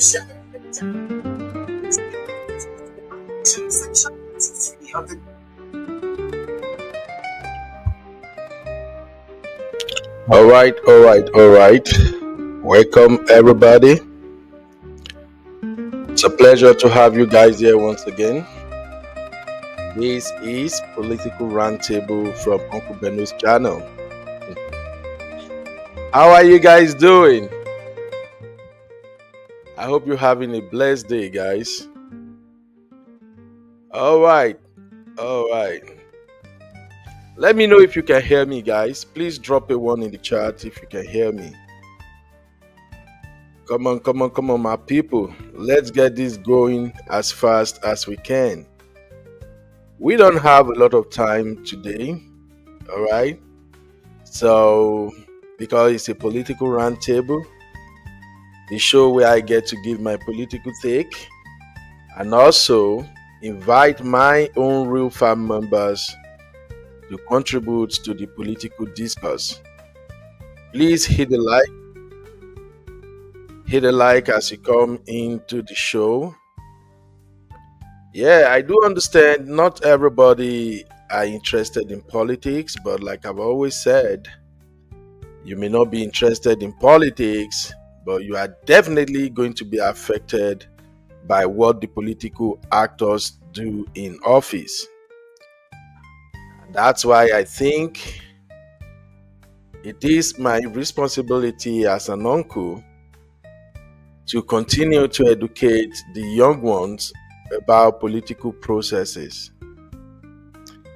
All right. Welcome, everybody. It's a pleasure to have you guys here once again. This is Political Roundtable from Uncle Beno's channel. How are you guys doing? I hope you're having a blessed day, guys. All right. Let me know if you can hear me, guys. Please drop a 1 in the chat if you can hear me. Come on, my people. Let's get this going as fast as we can. We don't have a lot of time today, all right? So, because it's a political roundtable, the show where I get to give my political take and also invite my own real farm members to contribute to the political discourse. Please hit the like as you come into the show. Yeah, I do understand not everybody are interested in politics, but like I've always said, you may not be interested in politics, but you are definitely going to be affected by what the political actors do in office. That's why I think it is my responsibility as an uncle to continue to educate the young ones about political processes.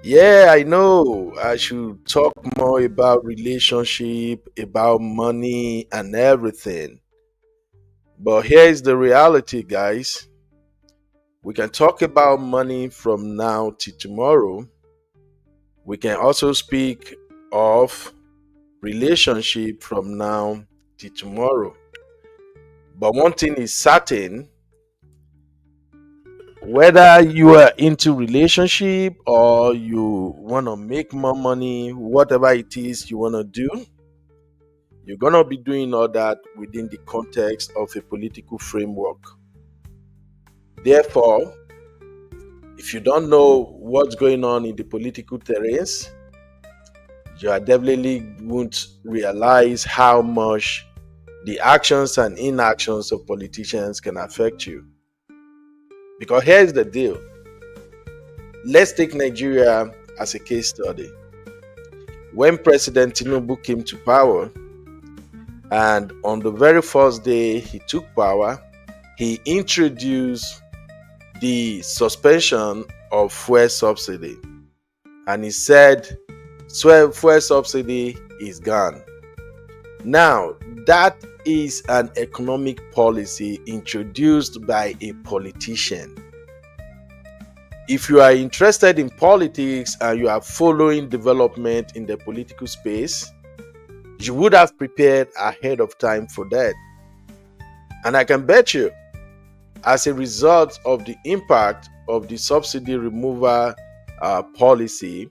Yeah, I know I should talk more about relationship, about money and everything. But here's the reality, guys. We can talk about money from now to tomorrow. We can also speak of relationship from now to tomorrow. But one thing is certain, whether you are into relationship or you want to make more money, whatever it is you want to do, you're going to be doing all that within the context of a political framework. Therefore, if you don't know what's going on in the political terrains, you are definitely won't realize how much the actions and inactions of politicians can affect you. Because here's the deal. Let's take Nigeria as a case study. When President Tinubu came to power, and on the very first day he took power, he introduced the suspension of fuel subsidy. And he said, fuel subsidy is gone. Now, that is an economic policy introduced by a politician. If you are interested in politics and you are following development in the political space, you would have prepared ahead of time for that. And I can bet you, as a result of the impact of the subsidy removal policy,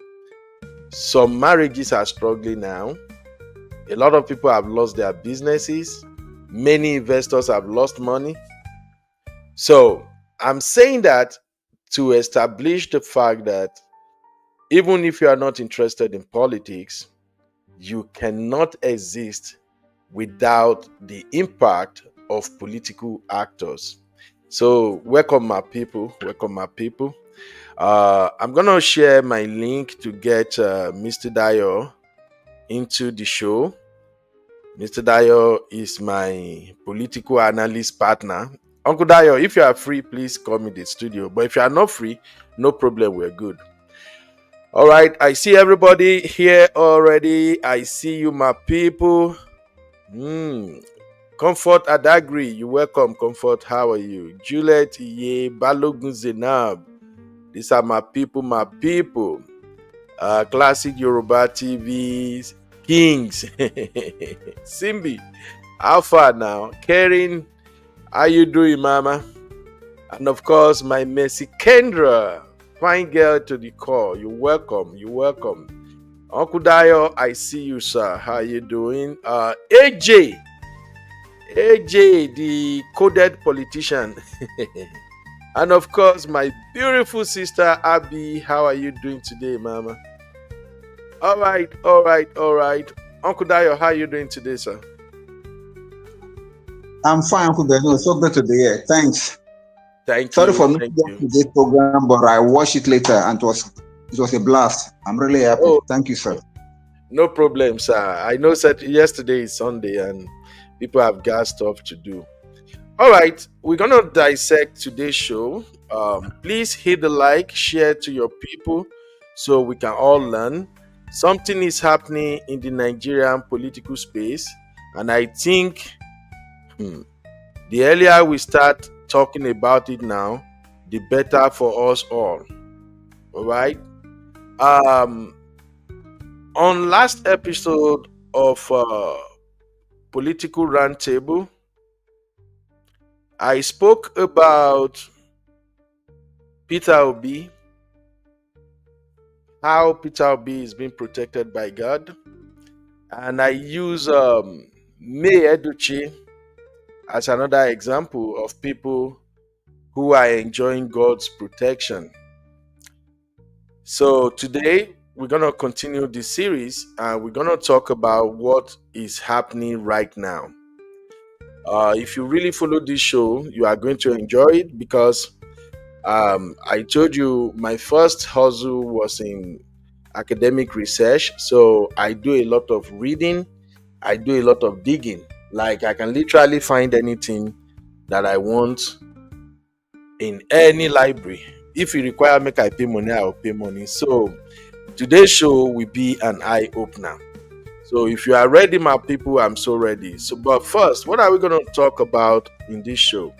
some marriages are struggling now. A lot of people have lost their businesses. Many investors have lost money. So I'm saying that to establish the fact that even if you are not interested in politics, you cannot exist without the impact of political actors. So welcome my people. I'm going to share my link to get Mr. Dayo into the show. Mr. Dayo is my political analyst partner. Uncle Dayo, if you are free, please come in the studio. But if you are not free, no problem, we're good. All right, I see everybody here already. I see you, my people. Comfort Adagri, you welcome. Comfort, how are you? Juliet Ye Balogun Zenab. These are my people. Classic Yoruba TVs, Kings. Simbi, how far now? Karen, how you doing, mama? And of course, my Mercy Kendra, fine girl to the core. You're welcome. Uncle Dayo, I see you, sir. How you doing? AJ, AJ, the coded politician. And of course, my beautiful sister Abby. How are you doing today, Mama? All right, all right, all right. Uncle Dayo, how are you doing today, sir? I'm fine, Uncle Daniel. It's so good to be here. Thanks. Thank Sorry you. for missing Thank you. today's program, but I watched it later and it was a blast. I'm really happy. Oh, Thank you, sir. no problem, sir. I know that yesterday is Sunday and people have got stuff to do. All right, we're gonna dissect today's show. Please hit the like, share to your people, so we can all learn. Something is happening in the Nigerian political space, and I think the earlier we start talking about it now, the better for us all. All right. Um, on last episode of Political Roundtable, I spoke about Peter Obi, how Peter Obi is being protected by God, and I use May Edochie as another example of people who are enjoying God's protection. So today we're going to continue this series and we're going to talk about what is happening right now. If you really follow this show, you are going to enjoy it because I told you my first hustle was in academic research. So I do a lot of reading, I do a lot of digging. Like I can literally find anything that I want in any library. If you require make I pay money, I'll pay money. So today's show will be an eye opener. So if you are ready, my people, I'm so ready. So, but first, what are we going to talk about in this show?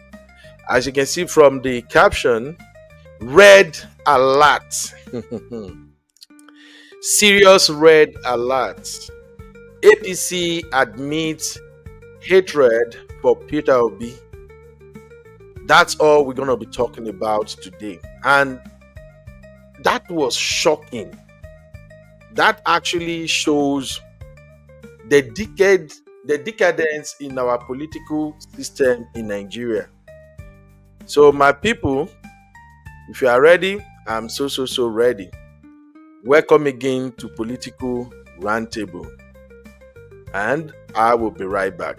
As you can see from the caption, red alert. Serious red alert. APC admits hatred for Peter Obi. That's all we're going to be talking about today. And that was shocking. That actually shows the decadence in our political system in Nigeria. So my people, if you are ready, I'm so ready. Welcome again to Political Roundtable. And I will be right back.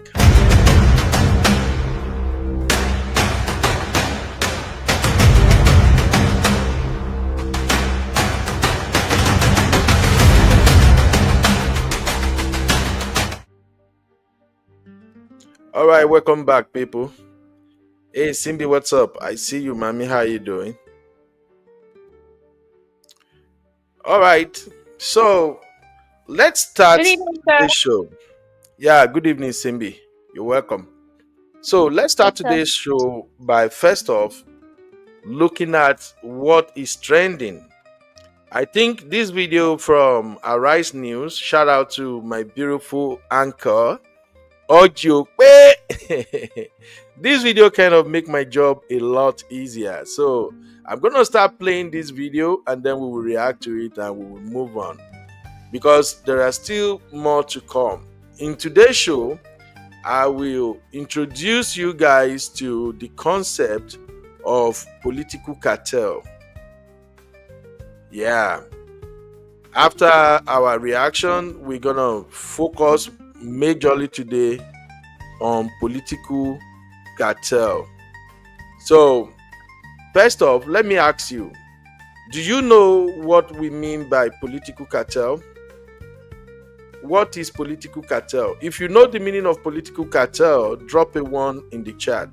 All right, welcome back, people. Hey, Simbi, what's up? I see you, mommy. How you doing? All right, so let's start this show. Yeah, good evening, Simbi. You're welcome. So let's start today's show by first off looking at what is trending. I think this video from Arise News, shout out to my beautiful anchor, Audio. This video kind of make my job a lot easier. So I'm gonna start playing this video and then we will react to it and we will move on because there are still more to come. In today's show, I will introduce you guys to the concept of political cartel. Yeah. After our reaction, we're gonna focus majorly today on political cartel. So first off, let me ask you, do you know what we mean by political cartel? What is political cartel? If you know the meaning of political cartel, drop a 1 in the chat.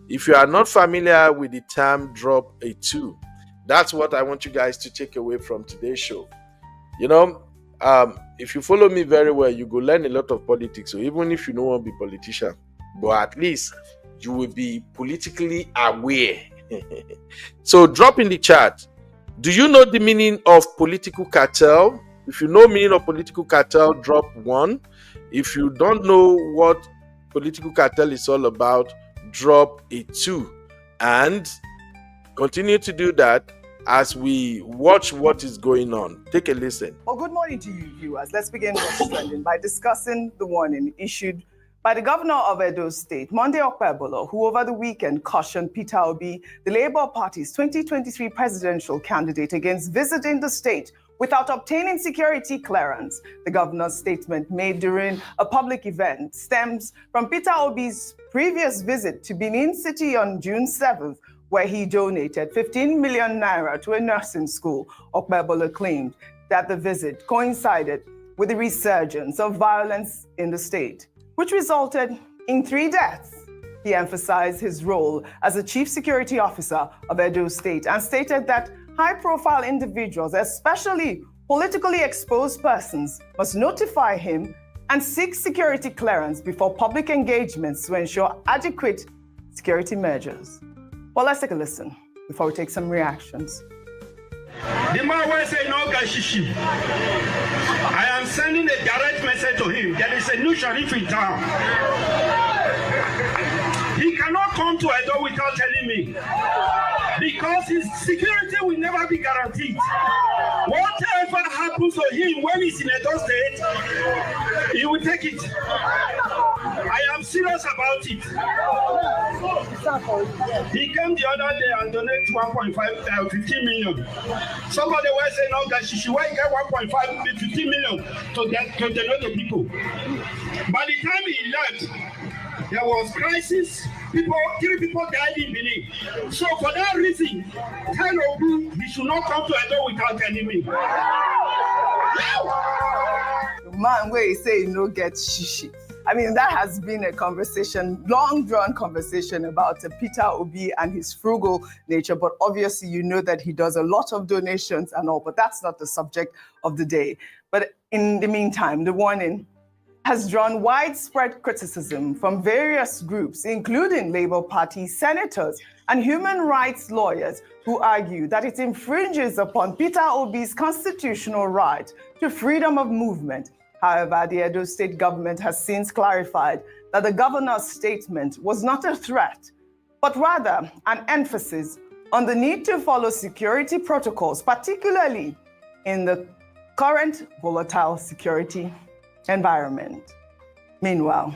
If you are not familiar with the term, drop a 2. That's what I want you guys to take away from today's show. You know, if you follow me very well, you go learn a lot of politics. So even if you don't want to be a politician, but at least you will be politically aware. So drop in the chat. Do you know the meaning of political cartel? If you know meaning of political cartel, drop 1. If you don't know what political cartel is all about, drop a 2. And continue to do that as we watch what is going on. Take a listen. Well, good morning to you, viewers. Let's begin what's trending by discussing the warning issued by the governor of Edo State, Monday Okpebholo, who over the weekend cautioned Peter Obi, the Labour Party's 2023 presidential candidate, against visiting the state without obtaining security clearance. The governor's statement made during a public event stems from Peter Obi's previous visit to Benin City on June 7th, where he donated 15 million naira to a nursing school. Okpebholo claimed that the visit coincided with the resurgence of violence in the state, which resulted in 3 deaths. He emphasized his role as a chief security officer of Edo State and stated that high-profile individuals, especially politically exposed persons, must notify him and seek security clearance before public engagements to ensure adequate security measures. Well, let's take a listen before we take some reactions. The man will say no gashishi. I am sending a direct message to him. There is a new sheriff in town. He cannot come to Edo without telling me, because his security will never be guaranteed. Whatever happens to him when he's in Edo State, he will take it. I am serious about it. He came the other day and donated 15 million. Somebody was saying, no, that she should get 15 million to donate to people. By the time he left, there was crisis. 3 people died in Benin. So for that reason, tell Obi he should not come to Edo without telling me. The man where he say no get shishi. I mean, that has been a conversation, long-drawn conversation about Peter Obi and his frugal nature. But obviously, you know that he does a lot of donations and all, but that's not the subject of the day. But in the meantime, the warning has drawn widespread criticism from various groups, including Labour Party senators and human rights lawyers, who argue that it infringes upon Peter Obi's constitutional right to freedom of movement. However, the Edo State government has since clarified that the governor's statement was not a threat, but rather an emphasis on the need to follow security protocols, particularly in the current volatile security environment. Meanwhile,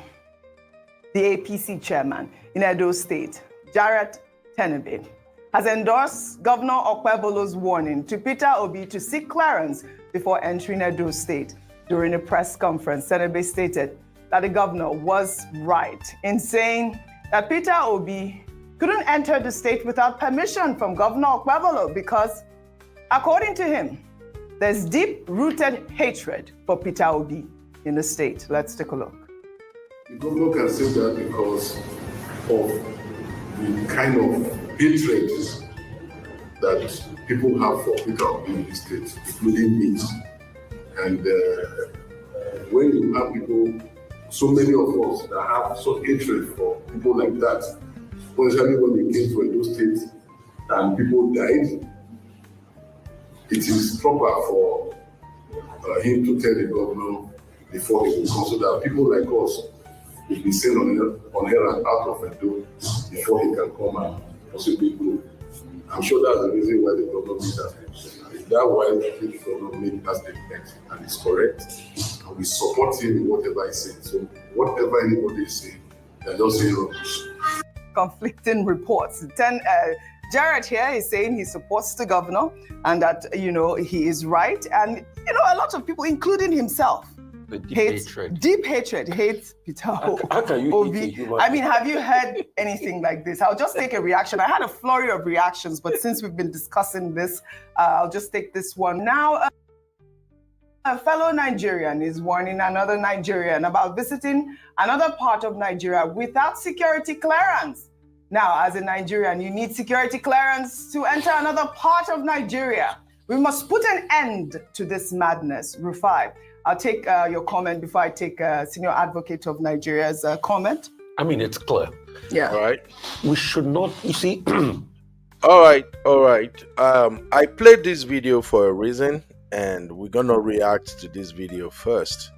the APC chairman in Edo State, Jarret Tenebe, has endorsed Governor Okpebholo's warning to Peter Obi to seek clearance before entering Edo State. During a press conference, Tenebe stated that the governor was right in saying that Peter Obi couldn't enter the state without permission from Governor Okpebholo because, according to him, there's deep-rooted hatred for Peter Obi in the state. Let's take a look. The governor can say that because of the kind of hatred that people have for Peter Obi in the state, including me. And when you have people, so many of us that have such hatred for people like that, especially when they came to Edo State and people died, it is proper for him to tell the governor before he will come, so that people like us will be sent on errand out of Edo before he can come and possibly go. I'm sure that's the reason why the governor made that statement. That's why the governor made that statement, and it's correct. And we support him in whatever he's saying. So whatever anybody is saying, they're just saying rubbish. Conflicting reports. Jarret here is saying he supports the governor and that, he is right. And, a lot of people, including himself, deep hatred hates Peter Obi. How can you hate a human? I mean, have you heard anything like this? I'll just take a reaction. I had a flurry of reactions, but since we've been discussing this, I'll just take this one. Now, a fellow Nigerian is warning another Nigerian about visiting another part of Nigeria without security clearance. Now, as a Nigerian, you need security clearance to enter another part of Nigeria. We must put an end to this madness. Rufai, I'll take your comment before I take Senior Advocate of Nigeria's comment. I mean, it's clear. Yeah. All right. We should not, you see. All right. I played this video for a reason, and we're going to react to this video first.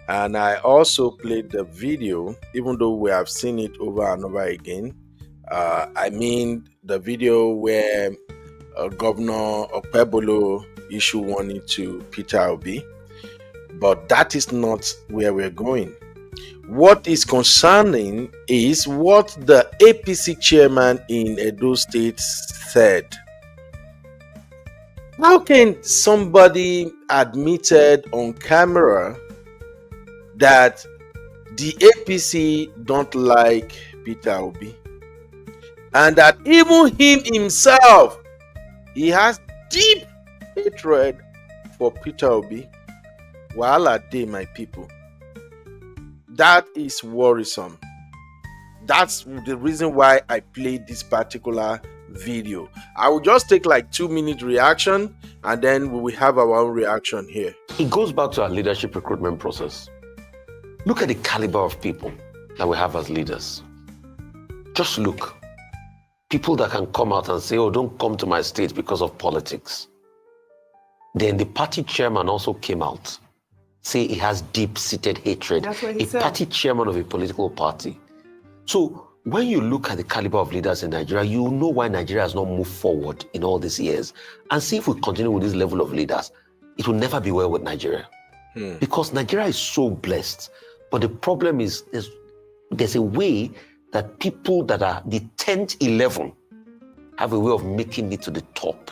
And I also played the video, even though we have seen it over and over again. I mean, the video where Governor Okpebholo issued warning to Peter Obi. But that is not where we're going. What is concerning is what the APC chairman in Edo State said. How can somebody admitted on camera that the APC don't like Peter Obi, and that even him himself, he has deep hatred for Peter Obi? Wahala dey, my people. That is worrisome. That's the reason why I played this particular video. I will just take like 2-minute reaction, and then we will have our own reaction here. It goes back to our leadership recruitment process. Look at the caliber of people that we have as leaders. Just look. People that can come out and say, oh, don't come to my state because of politics. Then the party chairman also came out, say he has deep-seated hatred. That's what he a said. Party chairman of a political party. So when you look at the caliber of leaders in Nigeria, you know why Nigeria has not moved forward in all these years. And see, if we continue with this level of leaders, it will never be well with Nigeria. Because Nigeria is so blessed. But the problem is there's a way that people that are the 10th, 11 have a way of making it to the top.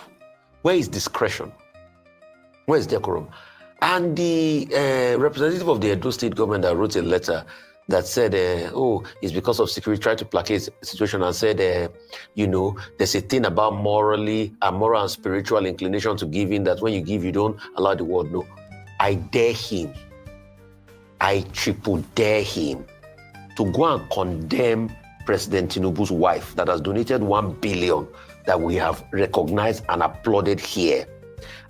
Where is discretion? Where is decorum? And the representative of the Edo State government that wrote a letter that said, it's because of security, tried to placate the situation and said, there's a thing about moral and spiritual inclination to giving, that when you give, you don't allow the world know. I dare him. I triple dare him to go and condemn President Tinubu's wife that has donated 1 billion that we have recognized and applauded here.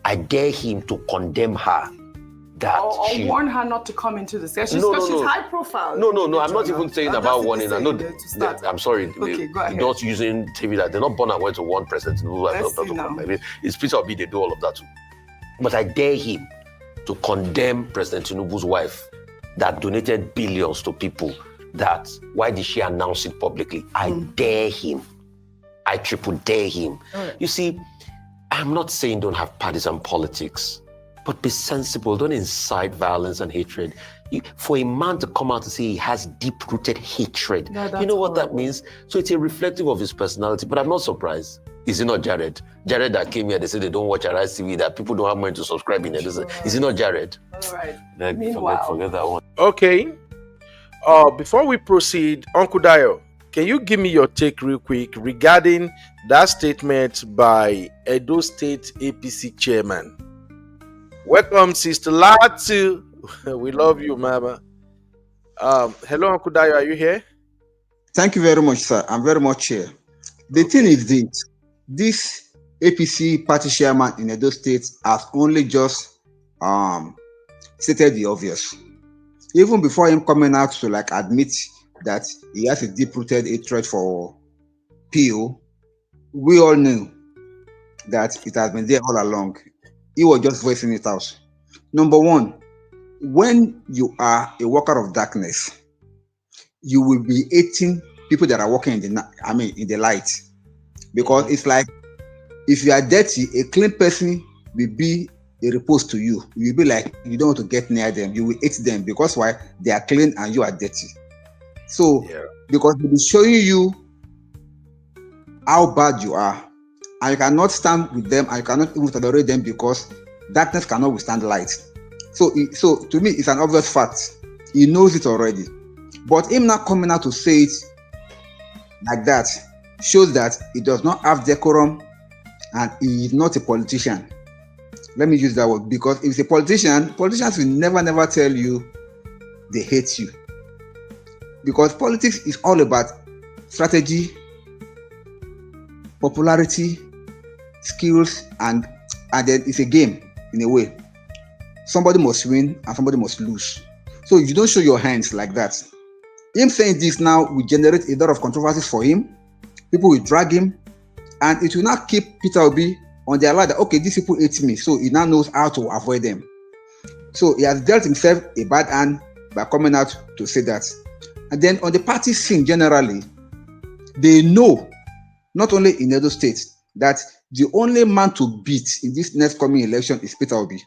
I dare him to condemn her. Or warn her not to come into the session. Because she's high profile. No, I'm not even saying about warning her. No, I'm sorry. Okay, go ahead. Not using TV that they're not born and went to warn President Tinubu. It's Peter Obi, they do all of that too. But I dare him to condemn President Tinubu's wife that donated billions to people. That why did she announce it publicly? I dare him. I triple dare him. Right. You see, I'm not saying don't have partisan politics, but be sensible. Don't incite violence and hatred. For a man to come out and say he has deep-rooted hatred, you know what that means? So it's a reflective of his personality, but I'm not surprised. Is it not Jarret? Jarret that came here, they say they don't watch Arise TV, that people don't have money to subscribe in it. Is it not Jarret? All right. Forget that one. Okay. Before we proceed, Uncle Dayo, can you give me your take real quick regarding that statement by Edo State APC chairman? Welcome, Sister Latu. We love you, Mama. Hello, Uncle Dayo, are you here? Thank you very much, sir. I'm very much here. The thing is this APC party chairman in Edo State has only just stated the obvious. Even before him coming out to admit that he has a deep-rooted hatred for PO, we all knew that it has been there all along. He was just voicing it out. Number one, when you are a worker of darkness, you will be hating people that are walking in the light. Because it's like, if you are dirty, a clean person will be a repose to you. You'll be like, you don't want to get near them. You will hate them because why? They are clean and you are dirty. So, because they'll be showing you how bad you are, and you cannot stand with them, and you cannot even tolerate them because darkness cannot withstand light. So to me, it's an obvious fact. He knows it already. But him not coming out to say it like that shows that he does not have decorum and he is not a politician. Let me use that word, because if he's a politician, politicians will never tell you they hate you. Because politics is all about strategy, popularity, skills, and then it's a game in a way. Somebody must win and somebody must lose. So you don't show your hands like that. Him saying this now will generate a lot of controversies for him. People will drag him, and it will not keep Peter Obi on the alert that, okay, these people hate me, so he now knows how to avoid them. So he has dealt himself a bad hand by coming out to say that. And then on the party scene generally, they know, not only in Edo State, that the only man to beat in this next coming election is Peter Obi.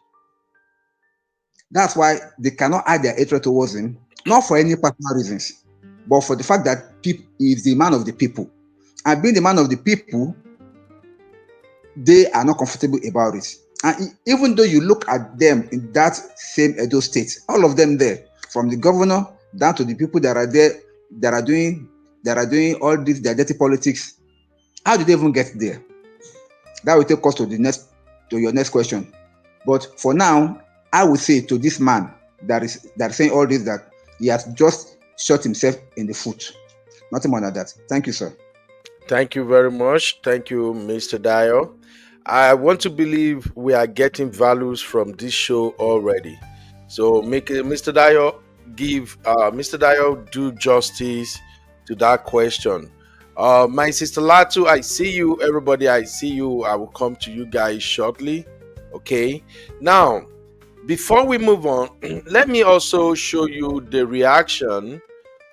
That's why they cannot hide their hatred towards him. not for any personal reasons, but for the fact that he is the man of the people. And being the man of the people, they are not comfortable about it. And even though you look at them in that same Edo State, all of them there, from the governor down to the people that are there, that are doing all this, their dirty politics, how did they even get there? That will take us to your next question. But for now, I would say to this man that is saying all this, that he has just shot himself in the foot. Nothing more than that. Thank you, sir. Thank you very much. Thank you, Mr. Dio. I want to believe we are getting values from this show already. So make Mr. Dio do justice to that question. My sister Latu, I see you. Everybody, I see you. I will come to you guys shortly. Okay. Now, before we move on, let me also show you the reaction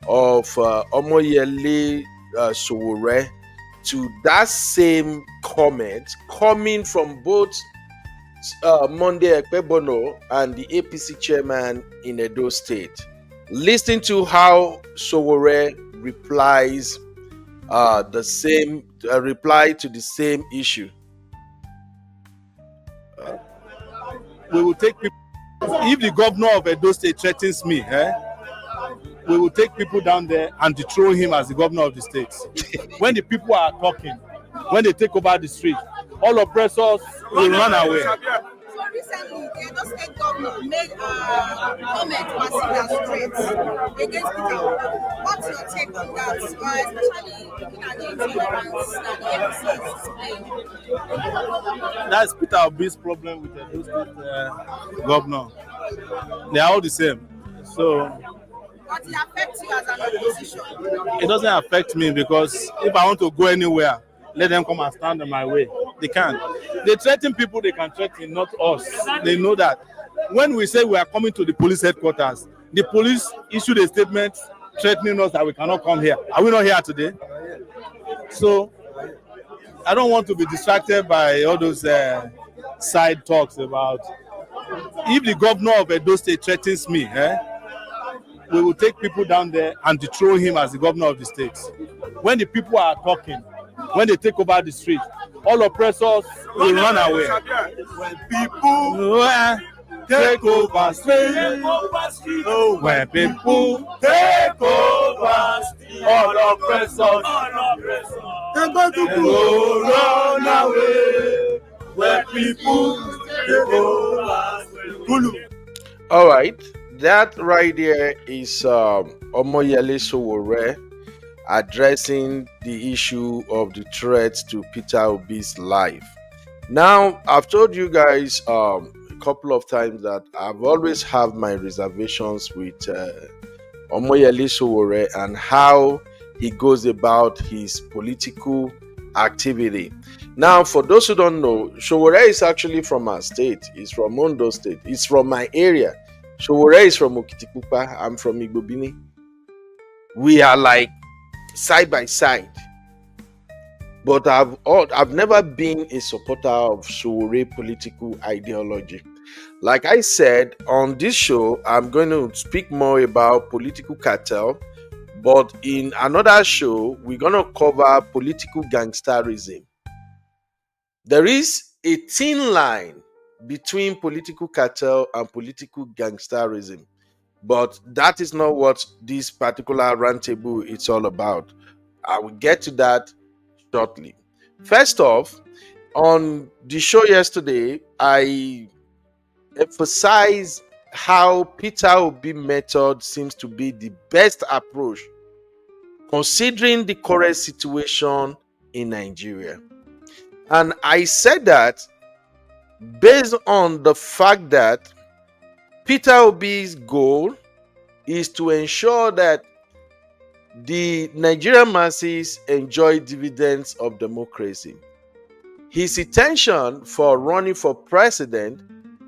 of Omoyele Sowore to that same comment coming from both Monday Okpebholo and the APC chairman in Edo State. Listen to how Sowore replies reply to the same issue. We will take people. If the governor of Edo State threatens me, we will take people down there and dethrone him as the governor of the state. When the people are talking, when they take over the street, all oppressors will run away. So recently, the Edo State governor made a comment passive as threats against Peter Obi. What's your take on that, especially looking at the intolerance that the APC is displaying? That's Peter Obi's problem with the Edo State governor. They are all the same. So. But it affects you as an opposition. It doesn't affect me, because if I want to go anywhere, let them come and stand in my way. They can't. They threaten people, they can threaten, not us. They know that. When we say we are coming to the police headquarters, the police issued a statement threatening us that we cannot come here. Are we not here today? So I don't want to be distracted by all those side talks about if the governor of Edo State threatens me, we will take people down there and dethrone him as the governor of the state. When the people are talking, when they take over the street, all oppressors will run away. When people take over street, when people take over street, all oppressors will run away. When people take over street. All right. That right there is Omoyele Sowore addressing the issue of the threat to Peter Obi's life. Now, I've told you guys a couple of times that I've always have my reservations with Omoyele Sowore and how he goes about his political activity. Now, for those who don't know, Sowore is actually from our state. He's from Ondo State. He's from my area. Sowore is from Okitikupa. I'm from Igbobini. We are like side by side. But I've never been a supporter of Sowore political ideology. Like I said, on this show, I'm going to speak more about political cartel. But in another show, we're going to cover political gangsterism. There is a thin line between political cartel and political gangsterism, but that is not what this particular roundtable is all about. I will get to that shortly. First off, on the show yesterday, I emphasized how Peter Obi method seems to be the best approach considering the current situation in Nigeria. And I said that based on the fact that Peter Obi's goal is to ensure that the Nigerian masses enjoy dividends of democracy. His intention for running for president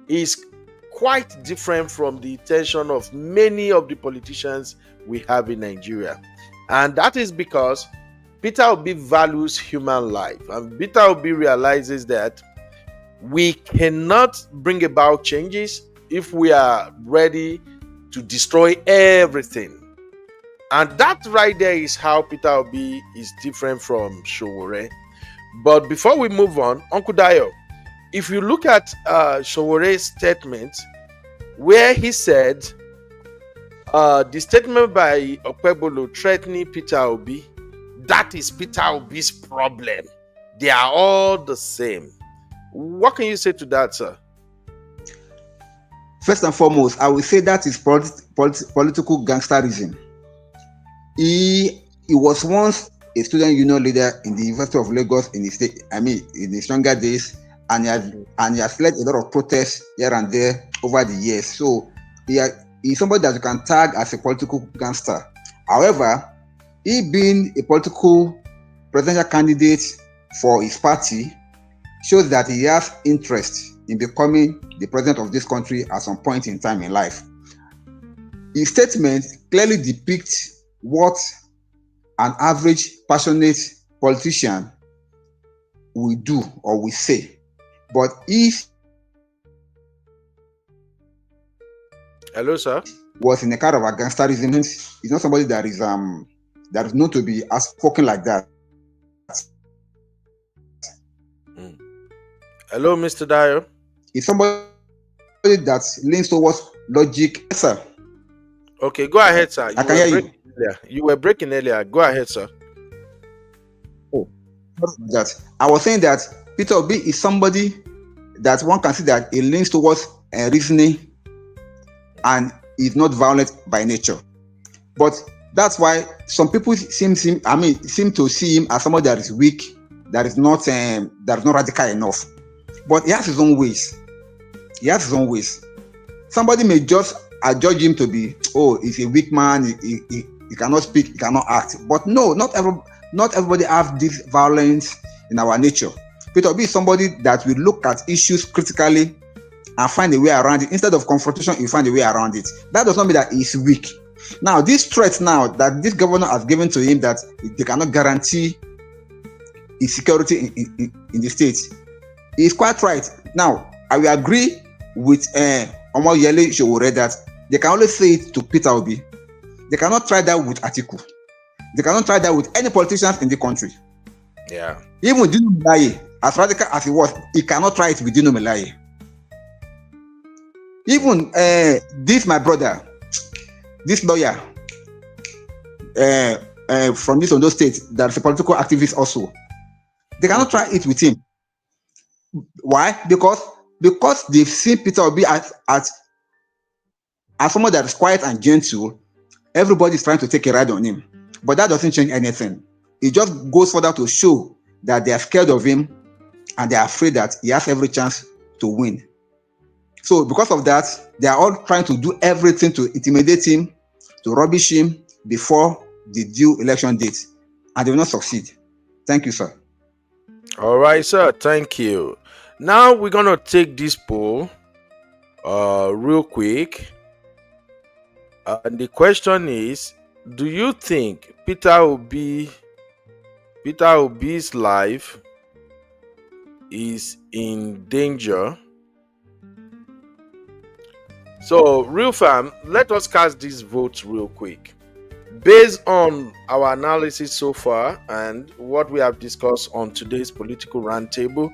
is quite different from the intention of many of the politicians we have in Nigeria. And that is because Peter Obi values human life. And Peter Obi realizes that we cannot bring about changes if we are ready to destroy everything. And that right there is how Peter Obi is different from Sowore. But before we move on, Uncle Dayo, if you look at Sowore's statement, where he said the statement by Okpebholo threatening Peter Obi, that is Peter Obi's problem. They are all the same. What can you say to that, sir? First and foremost, I will say that is political gangsterism. He was once a student union leader in the University of Lagos in his younger days, and he has led a lot of protests here and there over the years. So he's somebody that you can tag as a political gangster. However, he being a political presidential candidate for his party shows that he has interest in becoming the president of this country at some point in time in life. His statement clearly depicts what an average passionate politician will do or will say. But if hello, sir, was in a kind of a gangsterism, he's not somebody that is known to be outspoken like that. Hello, Mr. Dayo. He's somebody that leans towards logic. Yes, sir. Okay, go ahead, sir. I can hear you. You were breaking earlier. Go ahead, sir. Oh, that I was saying that Peter Obi is somebody that one can see that he leans towards reasoning and is not violent by nature. But that's why some people seem to see him as somebody that is weak, that is not radical enough. But he has his own ways. Somebody may just judge him to be, he's a weak man, he cannot speak, he cannot act. But no, not everybody have this violence in our nature. Peter Obi is somebody that will look at issues critically and find a way around it. Instead of confrontation, you find a way around it. That does not mean that he's weak. Now, this threat now that this governor has given to him that they cannot guarantee his security in the state, is quite right. Now, I will agree with Omoyele Sowore that they can only say it to Peter Obi. They cannot try that with Atiku. They cannot try that with any politicians in the country. Yeah. Even Dino Melaye, as radical as he was, he cannot try it with Dino Melaye. Even this my brother, this lawyer from this Edo State, that's a political activist also. They cannot try it with him. Why? Because they've seen Peter Obi as someone that is quiet and gentle. Everybody's trying to take a ride on him. But that doesn't change anything. It just goes further to show that they are scared of him and they are afraid that he has every chance to win. So because of that, they are all trying to do everything to intimidate him, to rubbish him before the due election date. And they will not succeed. Thank you, sir. All right, sir. Thank you. Now we're going to take this poll real quick. And the question is, do you think Peter Obi's life is in danger? So, real fam, let us cast these votes real quick. Based on our analysis so far and what we have discussed on today's political roundtable,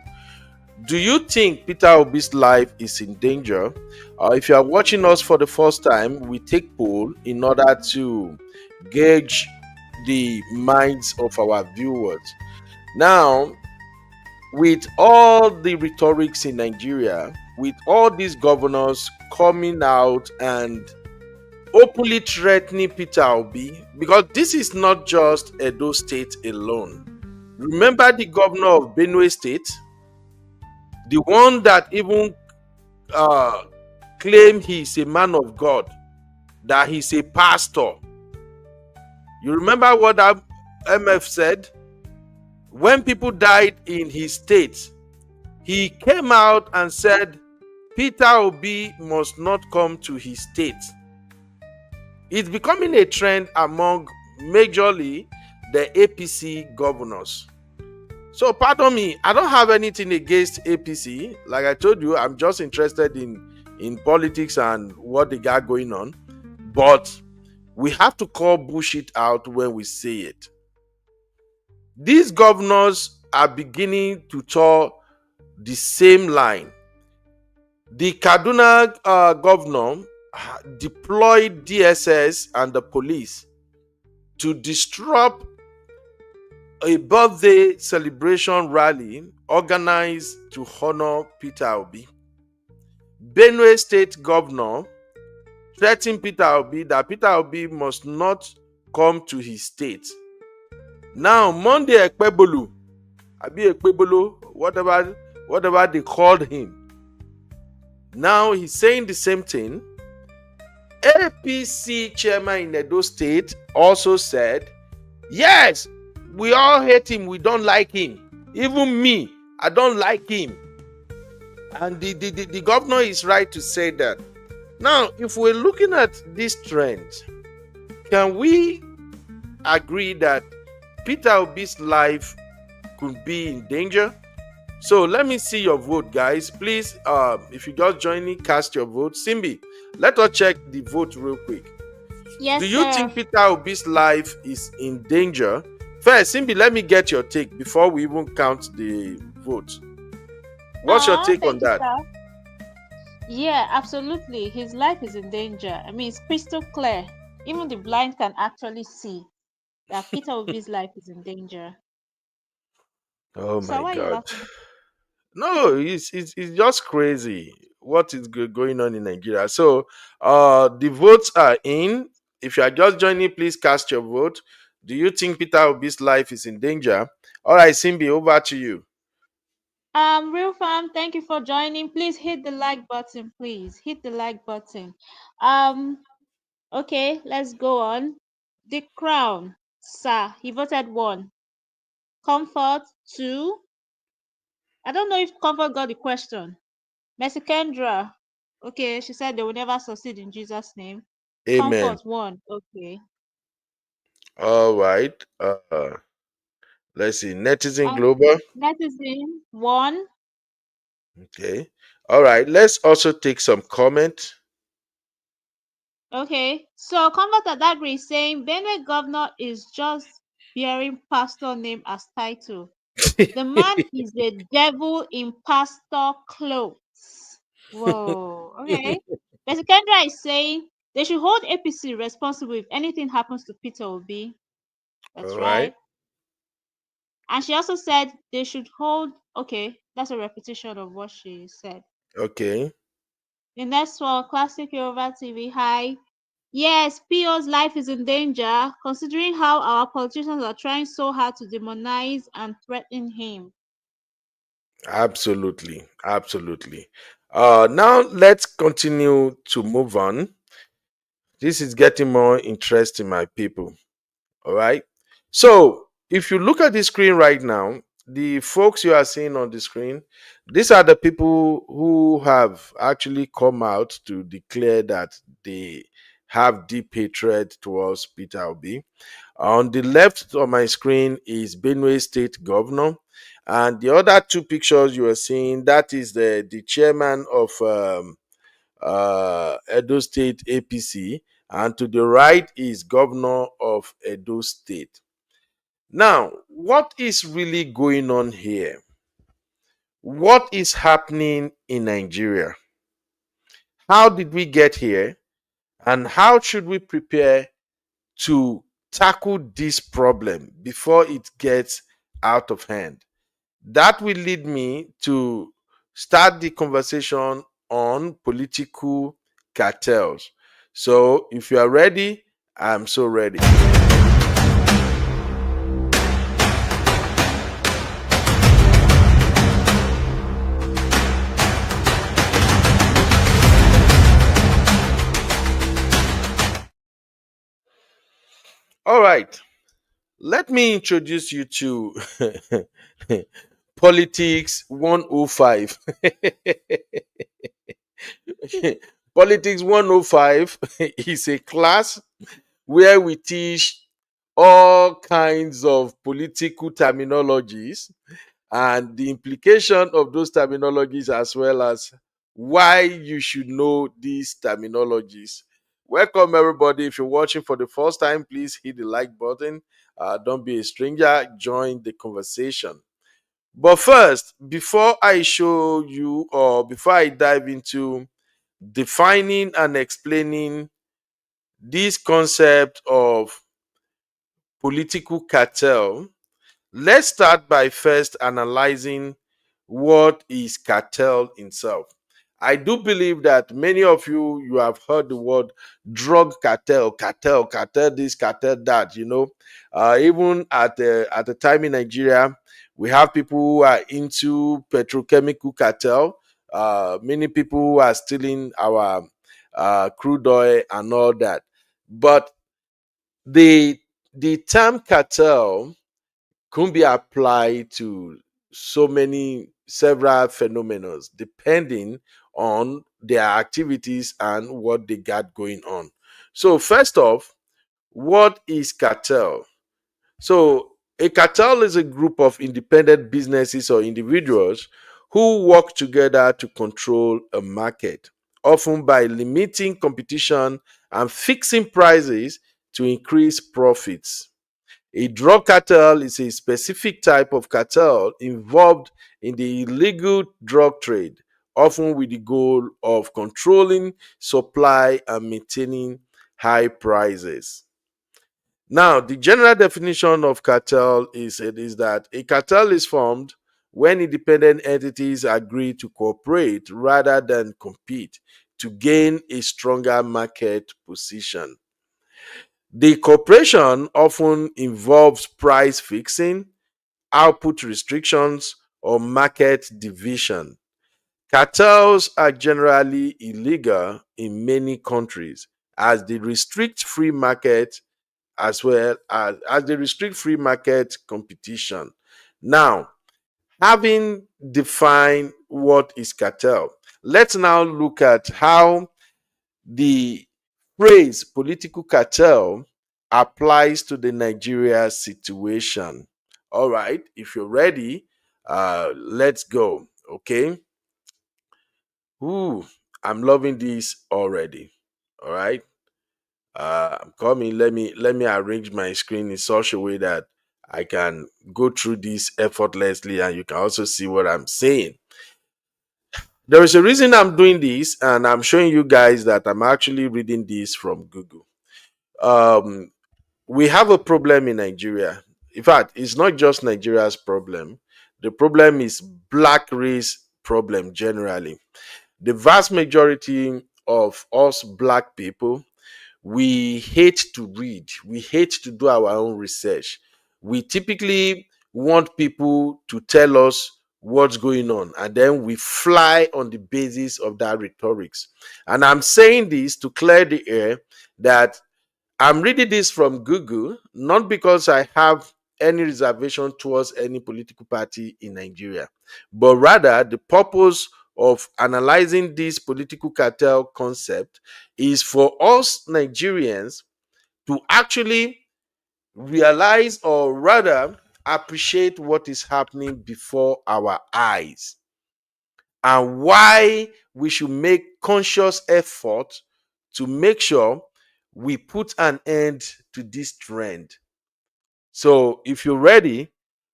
do you think Peter Obi's life is in danger? If you are watching us for the first time, we take poll in order to gauge the minds of our viewers. Now, with all the rhetorics in Nigeria, with all these governors coming out and openly threatening Peter Obi, because this is not just Edo State alone. Remember the governor of Benue State? The one that even claimed he's a man of God, that he's a pastor. You remember what that MF said? When people died in his state, he came out and said, Peter Obi must not come to his state. It's becoming a trend among majorly the APC governors. So pardon me, I don't have anything against APC. Like I told you, I'm just interested in politics and what they got going on. But we have to call bullshit out when we say it. These governors are beginning to toe the same line. The Kaduna governor deployed DSS and the police to disrupt a birthday celebration rally organized to honor Peter Obi. Benue State governor threatened Peter Obi that Peter Obi must not come to his state. Now, Monday Okpebholo, whatever they called him, now he's saying the same thing. APC chairman in Edo State also said, yes, we all hate him, we don't like him. Even me, I don't like him. And the governor is right to say that. Now, if we're looking at this trend, can we agree that Peter Obi's life could be in danger? So let me see your vote, guys. Please, if you just join me, cast your vote. Simbi, let us check the vote real quick. Yes, Do you sir. think Peter Obi's life is in danger? First, Simbi, let me get your take before we even count the vote. What's your take on that? Sir. Yeah, absolutely. His life is in danger. I mean, it's crystal clear. Even the blind can actually see that Peter Obi's life is in danger. Oh So why my are you God. laughing? No, it's just crazy what is going on in Nigeria. So the votes are in. If you are just joining, please cast your vote. Do you think Peter Obi's life is in danger? All right, Simbi, over to you. Real fam, thank you for joining. Please hit the like button, please. Hit the like button. Okay, let's go on. The Crown, sir, he voted 1. Comfort 2. I don't know if Comfort got the question. Mercy Kendra, okay, she said they will never succeed in Jesus' name. Amen. Comfort 1, okay. All right. Let's see. Netizen Global. Netizen 1. Okay. All right. Let's also take some comment. Okay, so Comfort Adagri is saying Benue governor is just bearing pastor name as title. The man is a devil in pastor clothes. Whoa, okay. Mercy Kendra is saying they should hold APC responsible if anything happens to Peter Obi. That's All right. right. And she also said they should hold, okay, that's a repetition of what she said. Okay. The next one, Classic Yoruba TV. Hi. Yes, PO's life is in danger, considering how our politicians are trying so hard to demonize and threaten him. Absolutely. Absolutely. Now let's continue to move on. This is getting more interesting, my people. All right. So if you look at the screen right now, the folks you are seeing on the screen, these are the people who have actually come out to declare that they have deep hatred towards Peter Obi. On the left of my screen is Benue State Governor. And the other two pictures you are seeing, that is the chairman of Edo State APC, and to the right is Governor of Edo State. Now, what is really going on here? What is happening in Nigeria? How did we get here? And how should we prepare to tackle this problem before it gets out of hand? That will lead me to start the conversation on political cartels. So, if you are ready, I'm so ready. All right. Let me introduce you to Politics 105. Politics 105 is a class where we teach all kinds of political terminologies and the implication of those terminologies, as well as why you should know these terminologies. Welcome, everybody. If you're watching for the first time, please hit the like button. Don't be a stranger. Join the conversation. But first, before I show you or before I dive into defining and explaining this concept of political cartel, let's start by first analyzing what is cartel itself. I do believe that many of you have heard the word drug cartel, cartel this, cartel that. Even at the time in Nigeria, we have people who are into petrochemical cartel. Many people who are stealing our crude oil and all that. But the the term cartel could be applied to several phenomena depending on their activities and what they got going on. So first off, what is cartel? So a cartel is a group of independent businesses or individuals who work together to control a market, often by limiting competition and fixing prices to increase profits. A drug cartel is a specific type of cartel involved in the illegal drug trade, often with the goal of controlling supply and maintaining high prices. Now, the general definition of cartel is that a cartel is formed when independent entities agree to cooperate rather than compete to gain a stronger market position. The cooperation often involves price fixing, output restrictions, or market division. Cartels are generally illegal in many countries as they restrict free market as they restrict free market competition. Now, having defined what is cartel, let's now look at how the phrase political cartel applies to the Nigeria situation. All right, if you're ready, let's go. Okay. Ooh, I'm loving this already. All right. I'm coming. Let me arrange my screen in such a way that I can go through this effortlessly and you can also see what I'm saying. There is a reason I'm doing this, and I'm showing you guys that I'm actually reading this from Google. Um, we have a problem in Nigeria. In fact, it's not just Nigeria's problem. The problem is black race problem generally. The vast majority of us black people, we hate to read. We hate to do our own research. We typically want people to tell us what's going on, and then we fly on the basis of that rhetorics. And I'm saying this to clear the air that I'm reading this from Google, not because I have any reservation towards any political party in Nigeria, but rather the purpose of analyzing this political cartel concept is for us Nigerians to actually realize or rather appreciate what is happening before our eyes and why we should make conscious effort to make sure we put an end to this trend. So, if you're ready,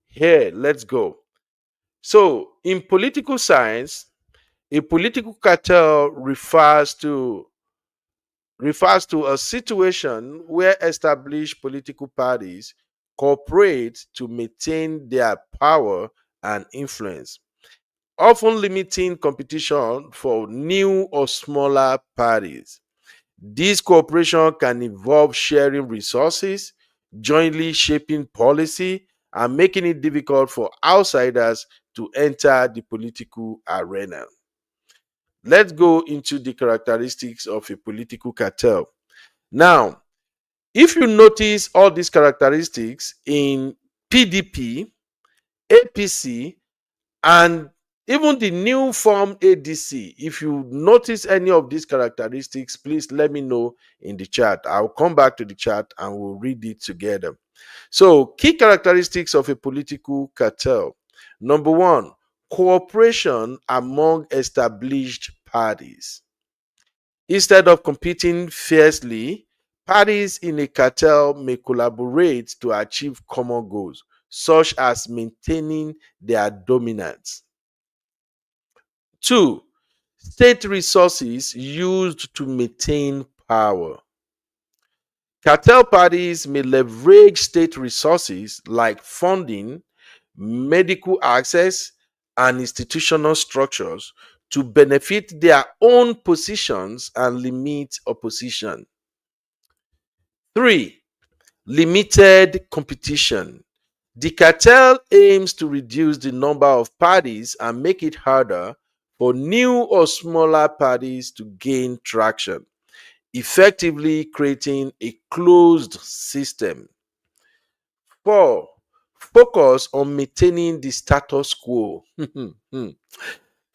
here, let's go. So, in political science, a political cartel refers to a situation where established political parties cooperate to maintain their power and influence, often limiting competition for new or smaller parties. This cooperation can involve sharing resources, jointly shaping policy, and making it difficult for outsiders to enter the political arena. Let's go into the characteristics of a political cartel. Now, if you notice all these characteristics in PDP, APC, and even the new form ADC, if you notice any of these characteristics, please let me know in the chat. I'll come back to the chat and we'll read it together. So, key characteristics of a political cartel. Number one, cooperation among established parties. Instead of competing fiercely, parties in a cartel may collaborate to achieve common goals, such as maintaining their dominance. 2. State resources used to maintain power. Cartel parties may leverage state resources like funding, medical access, and institutional structures to benefit their own positions and limit opposition. 3. Limited competition. The cartel aims to reduce the number of parties and make it harder for new or smaller parties to gain traction, effectively creating a closed system. 4. Focus on maintaining the status quo.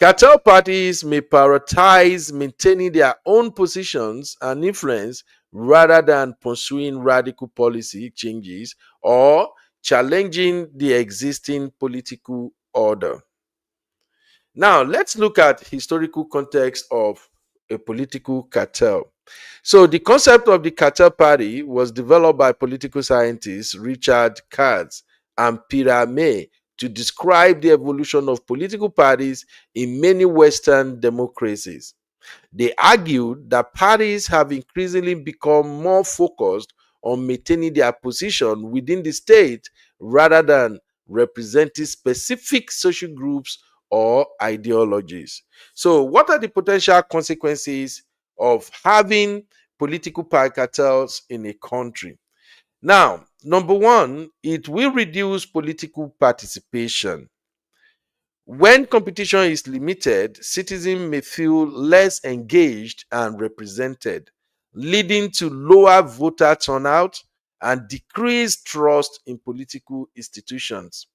Cartel parties may prioritize maintaining their own positions and influence rather than pursuing radical policy changes or challenging the existing political order. Now, let's look at historical context of a political cartel. So, the concept of the cartel party was developed by political scientists Richard Katz and Peter May to describe the evolution of political parties in many Western democracies. They argued that parties have increasingly become more focused on maintaining their position within the state rather than representing specific social groups or ideologies. So, what are the potential consequences of having political cartels in a country? Now, number one, it will reduce political participation. When competition is limited, citizens may feel less engaged and represented, leading to lower voter turnout and decreased trust in political institutions.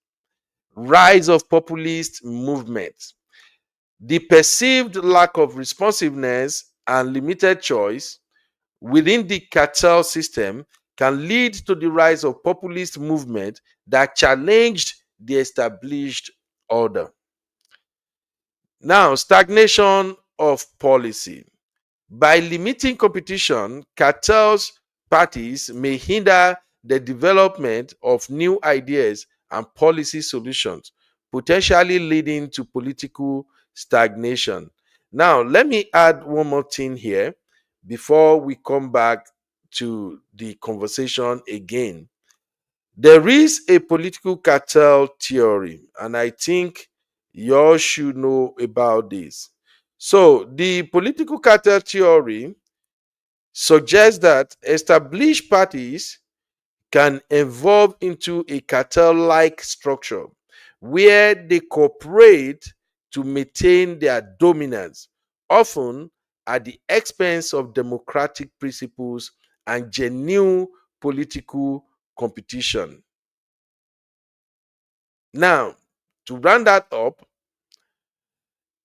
Rise of populist movements. The perceived lack of responsiveness and limited choice within the cartel system can lead to the rise of populist movements that challenged the established order. Now, stagnation of policy. By limiting competition, cartels parties may hinder the development of new ideas and policy solutions, potentially leading to political stagnation. Now, let me add one more thing here before we come back to the conversation again. There is a political cartel theory, and I think you all should know about this. So, the political cartel theory suggests that established parties can evolve into a cartel like structure where they cooperate to maintain their dominance, often at the expense of democratic principles and genuine political competition. Now, to round that up,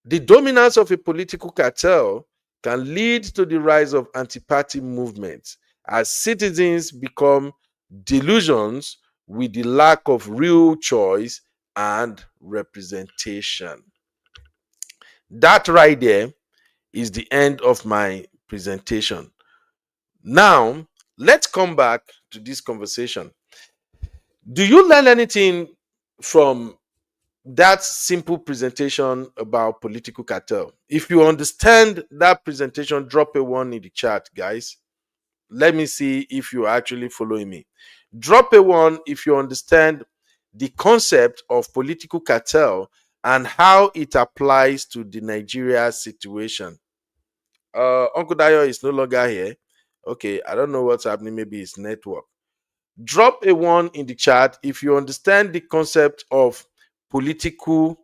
the dominance of a political cartel can lead to the rise of anti-party movements as citizens become delusions with the lack of real choice and representation. That right there is the end of my presentation. Now, let's come back to this conversation. Do you learn anything from that simple presentation about political cartel? If you understand that presentation, drop a one in the chat, guys. Let me see if you're actually following me. Drop a one if you understand the concept of political cartel and how it applies to the Nigeria situation. Uncle Dayo is no longer here. Okay, I don't know what's happening. Maybe it's network. Drop a one in the chat if you understand the concept of political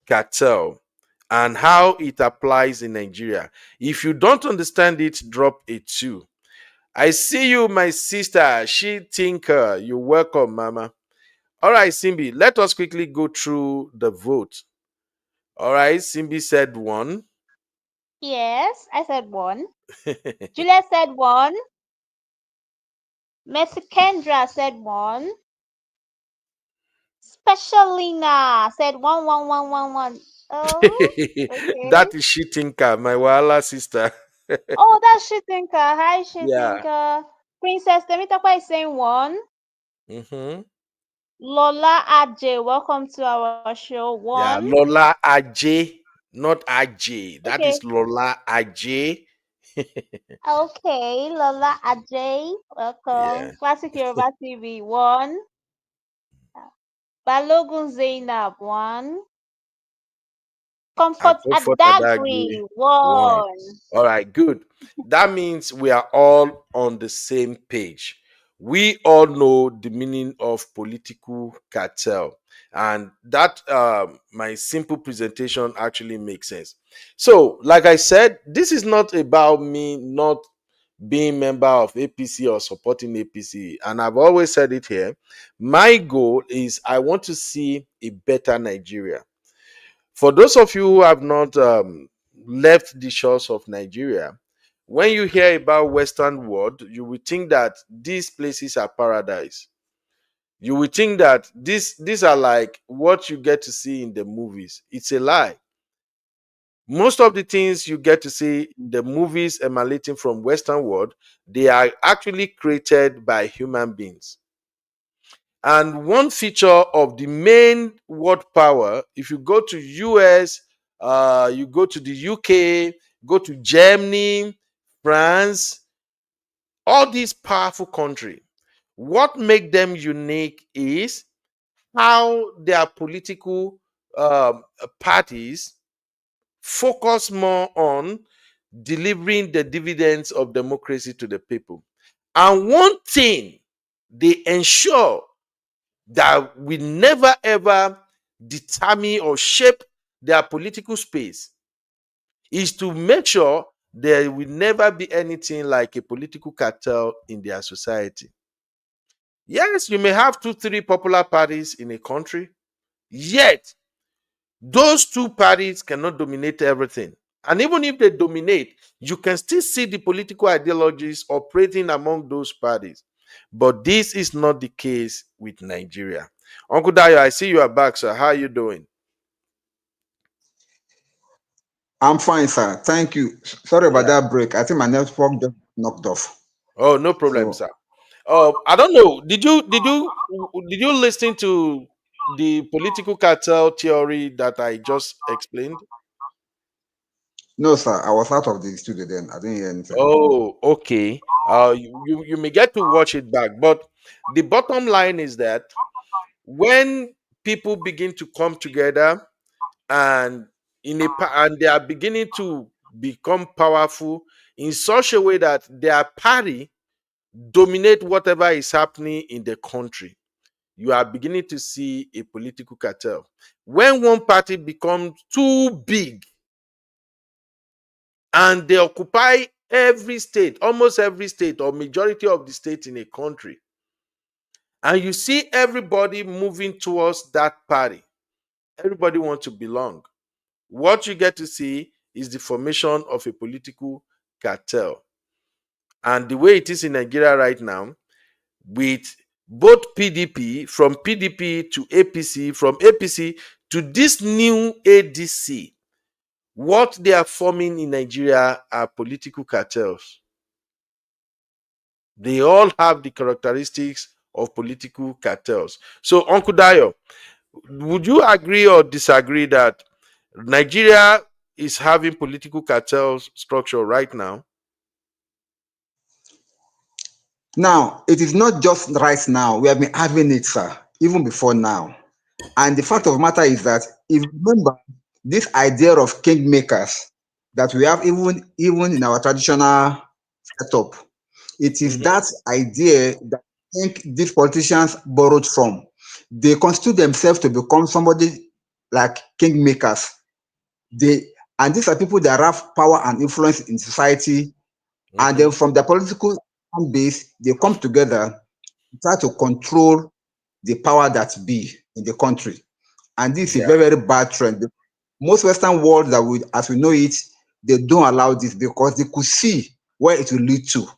cartel and how it applies in Nigeria. If you don't understand it, drop a two. I see you, my sister. She Tinker. You're welcome, Mama. All right, Simbi, let us quickly go through the vote. All right, Simbi said one. Yes, I said one. Juliet said one. Mercy Kendra said one. Special Lina said one. Oh, okay. That is she Tinker, my Wala sister. Oh, that's Shitinka. Hi, Yeah. Shitinka. Princess Temitope is saying one. Mm-hmm. Lola Ajay, welcome to our show. One. Yeah, Lola Ajay, not Ajay. That Okay. is Lola Ajay. Okay, Lola Ajay, Yeah. welcome. Classic Yoruba TV, one. Balogun Zainab, one. And Comfort Comfort Adagri, Adagwe, one. one. All right, good. That means we are all on the same page. We all know the meaning of political cartel, and that my simple presentation actually makes sense. So, like I said, this is not about me not being member of APC or supporting APC, and I've always said it here. My goal is I want to see a better Nigeria. For those of you who have not left the shores of Nigeria, when you hear about Western world, you will think that these places are paradise. You will think that these are like what you get to see in the movies. It's a lie. Most of the things you get to see in the movies emanating from Western world, they are actually created by human beings. And one feature of the main world power, if you go to US, you go to the UK, go to Germany, France, all these powerful countries, what make them unique is how their political parties focus more on delivering the dividends of democracy to the people. And one thing they ensure that will never ever determine or shape their political space is to make sure there will never be anything like a political cartel in their society. Yes, you may have 2, 3 popular parties in a country, yet those two parties cannot dominate everything. And even if they dominate, you can still see the political ideologies operating among those parties. But this is not the case with Nigeria. Uncle Dayo, I see you are back, sir. How are you doing? I'm fine, sir. Thank you. Sorry about Yeah. that break. I think my network just knocked off. Oh, no problem, So sir. I don't know. Did you listen to the political cartel theory that I just explained? no, sir. I was out of the studio then. I didn't hear anything. Oh, okay. You may get to watch it back, but the bottom line is that when people begin to come together and and they are beginning to become powerful in such a way that their party dominate whatever is happening in the country, you are beginning to see a political cartel. When one party becomes too big and they occupy every state, almost every state or majority of the states in a country, and you see everybody moving towards that party, everybody wants to belong. What you get to see is the formation of a political cartel. And the way it is in Nigeria right now, with both PDP, from PDP to APC, from APC to this new ADC, what they are forming in Nigeria are political cartels. They all have the characteristics of political cartels. So, Uncle Dayo, would you agree or disagree that Nigeria is having political cartel structure right now? now it is not just right now. We have been having it, sir, even before now. And the fact of the matter is that if you remember this idea of kingmakers that we have even in our traditional setup, it is Mhm. that idea that I think these politicians borrowed from. They constitute themselves to become somebody like kingmakers. They and these are people that have power and influence in society, and then Mhm. from the political base, they come together to try to control the power that be in the country. And this is a Yeah. very, very bad trend. Most Western world that we, as we know it, they don't allow this because they could see where it will lead to.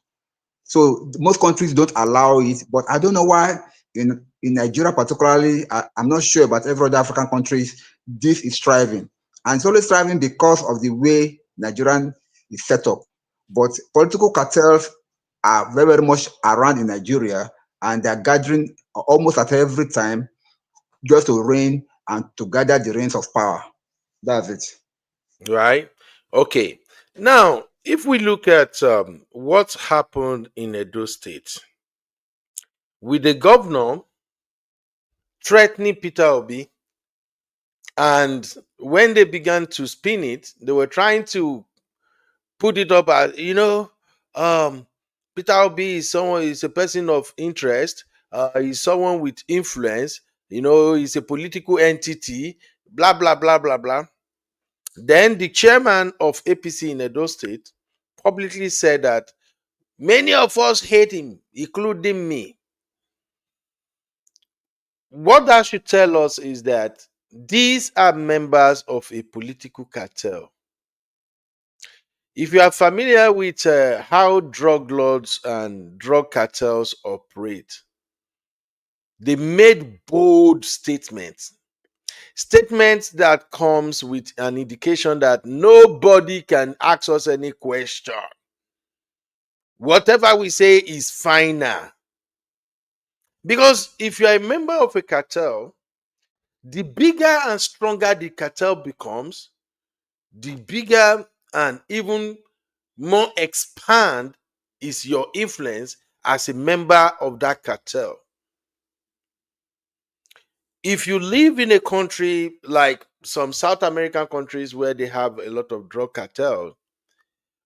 So most countries don't allow it, but I don't know why in Nigeria particularly, I'm not sure about every other African countries, this is thriving. And it's only thriving because of the way Nigerian is set up. But political cartels are very, very much around in Nigeria, and they're gathering almost at every time just to reign and to gather the reins of power. That's it. Right? Okay. Now, if we look at what happened in Edo State with the governor threatening Peter Obi, and when they began to spin it, they were trying to put it up as, um, Peter Obi is a person of interest, he's someone with influence, he's a political entity, blah blah blah blah blah. Then the chairman of APC in Edo State publicly said that many of us hate him, including me. What that should tell us is that these are members of a political cartel. If you are familiar with how drug lords and drug cartels operate, they made bold statements. Statements that comes with an indication that nobody can ask us any question. Whatever we say is final. Because if you are a member of a cartel, the bigger and stronger the cartel becomes, the bigger and even more expand is your influence as a member of that cartel. If you live in a country like some South American countries where they have a lot of drug cartel,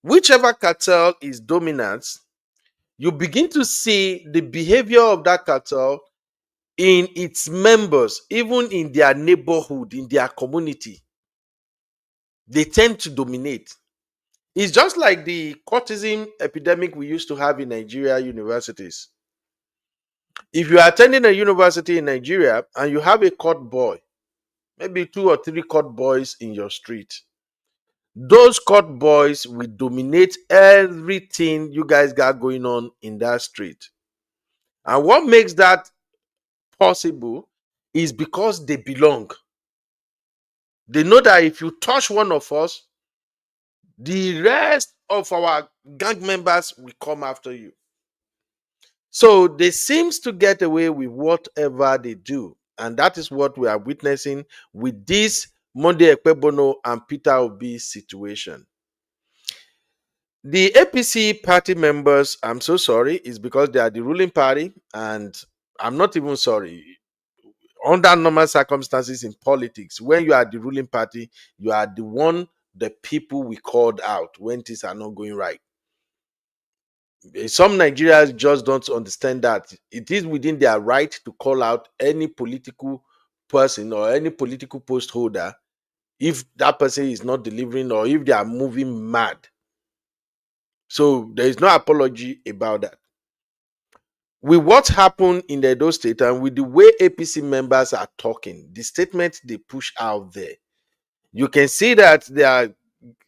whichever cartel is dominant, you begin to see the behavior of that cartel in its members, even in their neighborhood, in their community. They tend to dominate. It's just like the cultism epidemic we used to have in Nigeria universities. If you are attending a university in Nigeria and you have a court boy, maybe 2 or 3 court boys in your street, those court boys will dominate everything you guys got going on in that street. And what makes that possible is because they belong. They know that if you touch one of us, the rest of our gang members will come after you. So they seems to get away with whatever they do. And that is what we are witnessing with this Monday Okpebholo and Peter Obi situation. The APC party members, I'm so sorry, is because they are the ruling party, and I'm not even sorry. Under normal circumstances in politics, when you are the ruling party, you are the one the people we called out when things are not going right. Some Nigerians just don't understand that it is within their right to call out any political person or any political post holder if that person is not delivering or if they are moving mad. So there is no apology about that. With what happened in the Edo State and with the way APC members are talking, the statement they push out there, you can see that they are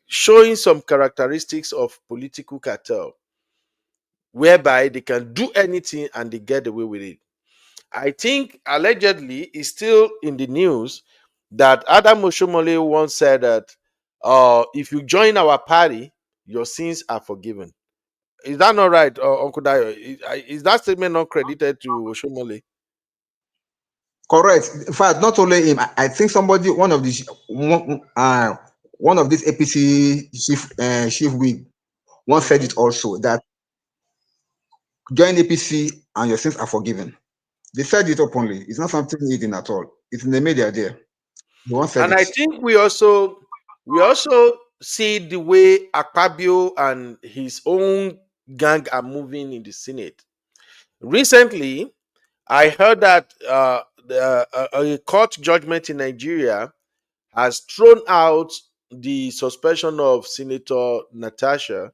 showing some characteristics of political cartel, whereby they can do anything and they get away with it. I think allegedly it's still in the news that Adam Oshomole once said that if you join our party, your sins are forgiven. Is that not right, Uncle Dayo? Is that statement not credited to Oshomole? Correct. In fact, not only him, I think somebody, one of these APC chief we once said it also, that join APC and your sins are forgiven. They said it openly. It's not something hidden at all. It's in the media there. They once said And it. I think we also see the way Akpabio and his own gang are moving in the Senate. Recently, I heard that a court judgment in Nigeria has thrown out the suspension of Senator Natasha,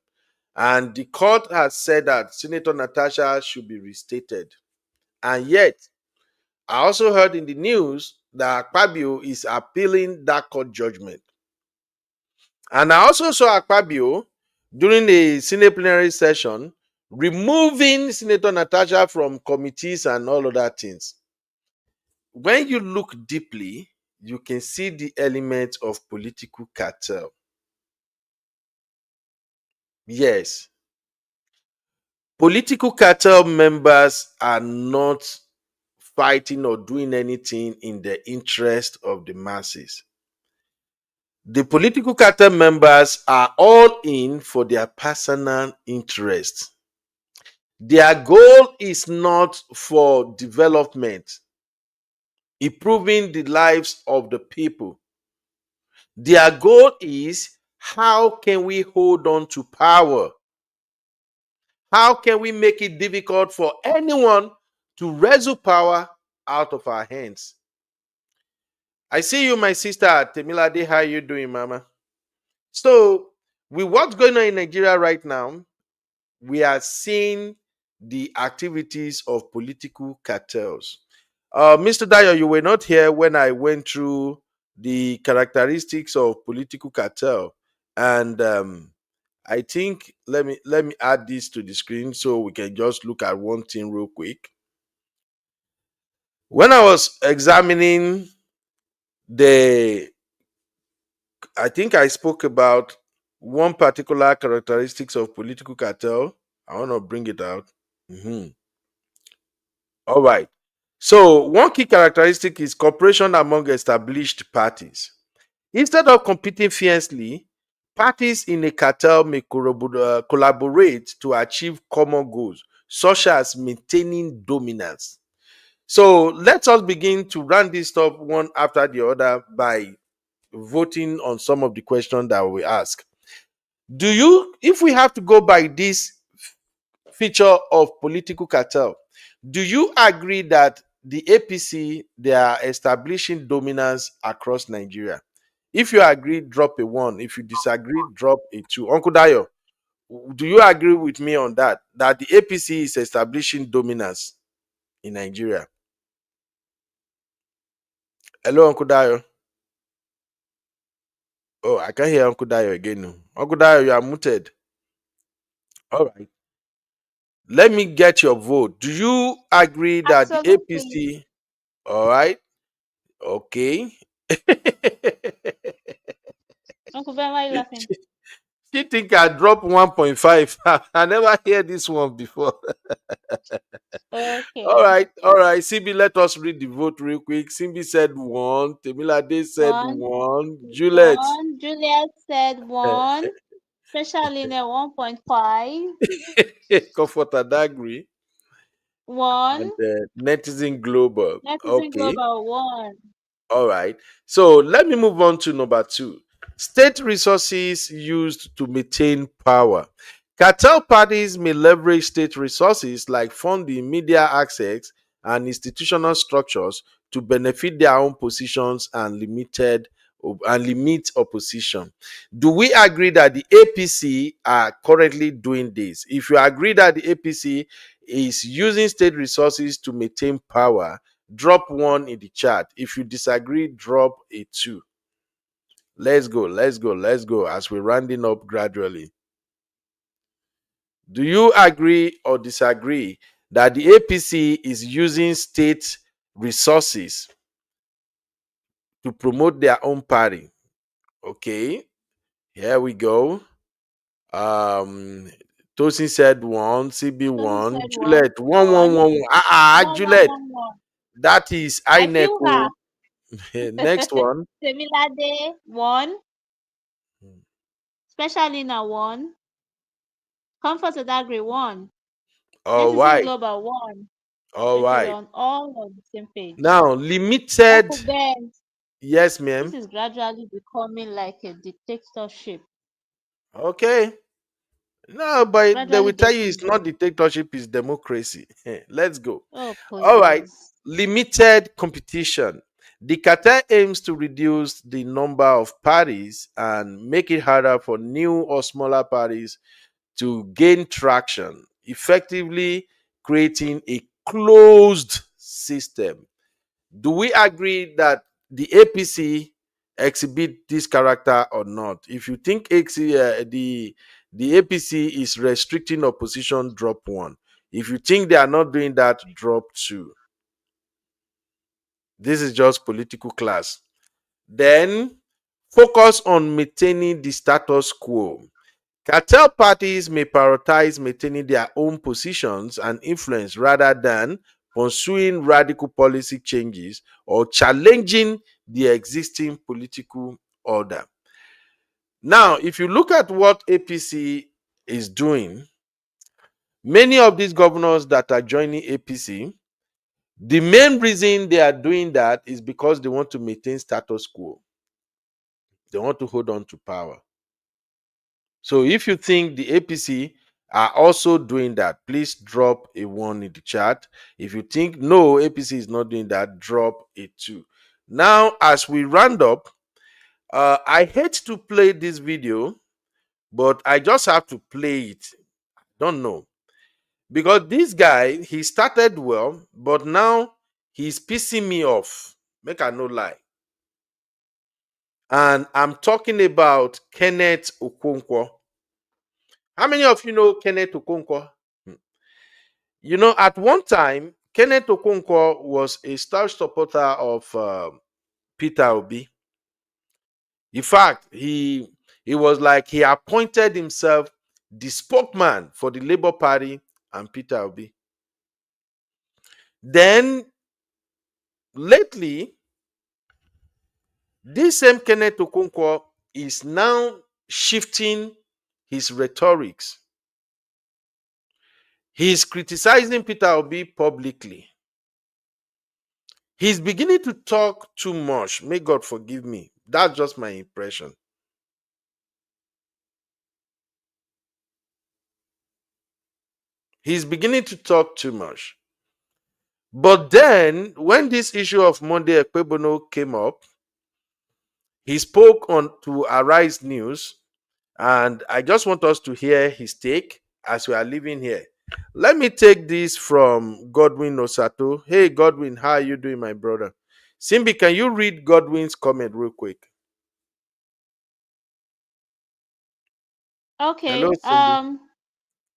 and the court has said that Senator Natasha should be restated. And yet, I also heard in the news that Akpabio is appealing that court judgment. And I also saw Akpabio during the Senate plenary session removing Senator Natasha from committees and all other things. When you look deeply, you can see the element of political cartel. Yes. Political cartel members are not fighting or doing anything in the interest of the masses. The political cartel members are all in for their personal interest. Their goal is not for development, improving the lives of the people. Their goal is, how can we hold on to power? How can we make it difficult for anyone to wrestle power out of our hands? I see you, my sister Temilade. How you doing, Mama? So, with what's going on in Nigeria right now, we are seeing the activities of political cartels. Mr. Dayo, you were not here when I went through the characteristics of political cartel, and I think let me add this to the screen so we can just look at one thing real quick. When I was examining the, I think I spoke about one particular characteristics of political cartel. I want to bring it out. Mhm. All right. So one key characteristic is cooperation among established parties. Instead of competing fiercely, parties in a cartel may collaborate to achieve common goals, such as maintaining dominance. So let us begin to run this up one after the other by voting on some of the questions that we ask. Do you, if we have to go by this feature of political cartel, do you agree that the APC, they are establishing dominance across Nigeria? If you agree, drop a one. If you disagree, drop a two. Uncle Dayo, do you agree with me on that? That the APC is establishing dominance in Nigeria? Hello, Uncle Dayo. Oh, I can't hear Uncle Dayo again. No. Uncle Dayo, you are muted. All right. Let me get your vote. Do you agree that the Absolutely. APC? All right. Okay. Uncle Ben, why are you laughing? She think I drop 1.5. I never hear this one before. All Okay. right, all right. CB, let us read the vote real quick. CB said one. Temilade said One, one. Juliet. one. Juliet said one. Especially in a 1.5. Comfort and agree. One. And Netizen Global. Netizen Okay. Global one. All right. So let me move on to number two. State resources used to maintain power. Cartel parties may leverage state resources like funding, media access, and institutional structures to benefit their own positions and limit opposition. Do we agree that the APC are currently doing this? If you agree that the APC is using state resources to maintain power, drop one in the chat. If you disagree, drop a two. Let's go, let's go, let's go as we're rounding up gradually. Do you agree or disagree that the APC is using state resources to promote their own party? Okay, here we go. Um, Tosin said one, CB Tosin one, said one. Juliet one, one, One. one, one. One, one, Juliet, one, one. that is I INEC. feel her. Next one. Temilade one. Especially in a one. Comfort and Agri one. All Netizen right, Global one. all Okay, we're right. on all on the same page. Now, limited. Uncle Ben, Yes, this ma'am. is gradually becoming like a dictatorship. Okay. No, but they Gradually will tell you getting it's there. not dictatorship, it's democracy. Let's go. Oh, All right. please. Limited competition. The cartel aims to reduce the number of parties and make it harder for new or smaller parties to gain traction, effectively creating a closed system. Do we agree that the APC exhibit this character or not? If you think the APC is restricting opposition, drop one. If you think they are not doing that, drop two. This is just political class. Then focus on maintaining the status quo. Cartel parties may prioritize maintaining their own positions and influence rather than pursuing radical policy changes or challenging the existing political order. Now, if you look at what APC is doing, many of these governors that are joining APC, the main reason they are doing that is because they want to maintain status quo. They want to hold on to power. So if you think the APC are also doing that, please drop a 1 in the chat. If you think no, APC is not doing that, drop a 2. Now, as we round up, I hate to play this video, but I just have to play it. Don't know. Because this guy, he started well, but now he's pissing me off. Make I no lie. And I'm talking about Kenneth Okonkwo. How many of you know Kenneth Okonkwo? You know, at one time, Kenneth Okonkwo was a staunch supporter of Peter Obi. In fact, he was like he appointed himself the spokesman for the Labour Party and Peter Obi. Then, lately, this same Kenneth Okonkwo is now shifting his rhetorics. He's criticizing Peter Obi publicly. He's beginning to talk too much. May God forgive me. That's just my impression. He's beginning to talk too much. But then, when this issue of Monday Okpebholo came up, he spoke on to Arise News, and I just want us to hear his take as we are living here. Let me take this from Godwin Osato. Hey, Godwin, how are you doing, my brother? Simbi, can you read Godwin's comment real quick? Okay. Hello, Simbi.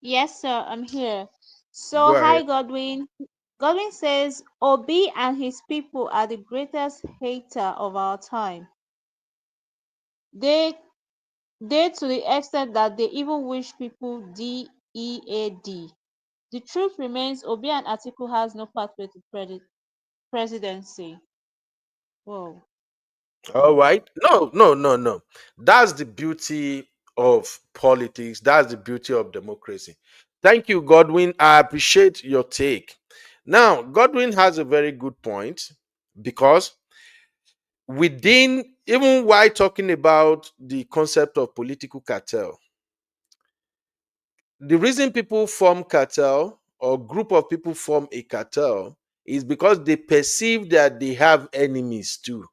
Yes, sir, I'm here. Go So, hi, ahead. Godwin. Godwin says Obi and his people are the greatest hater of our time. They to the extent that they even wish people DEAD. The truth remains Obi and Atiku has no pathway to presidency. Whoa. All right. No. That's the beauty of politics. That's the beauty of democracy. Thank you, Godwin. I appreciate your take. Now, Godwin has a very good point because within, even while talking about the concept of political cartel, the reason people form cartel or group of people form a cartel is because they perceive that they have enemies too.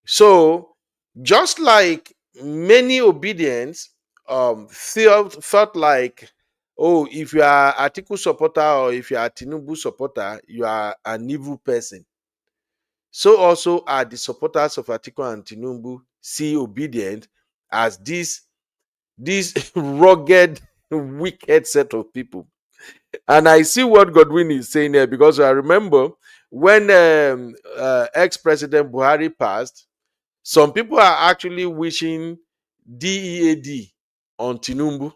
So, just like many obedience felt like, oh, if you are Atiku supporter or if you are Tinubu supporter, you are an evil person. So also are the supporters of Atiku and Tinubu see obedient as this rugged, wicked set of people. And I see what Godwin is saying here because I remember when ex-president Buhari passed, some people are actually wishing DEAD on Tinubu.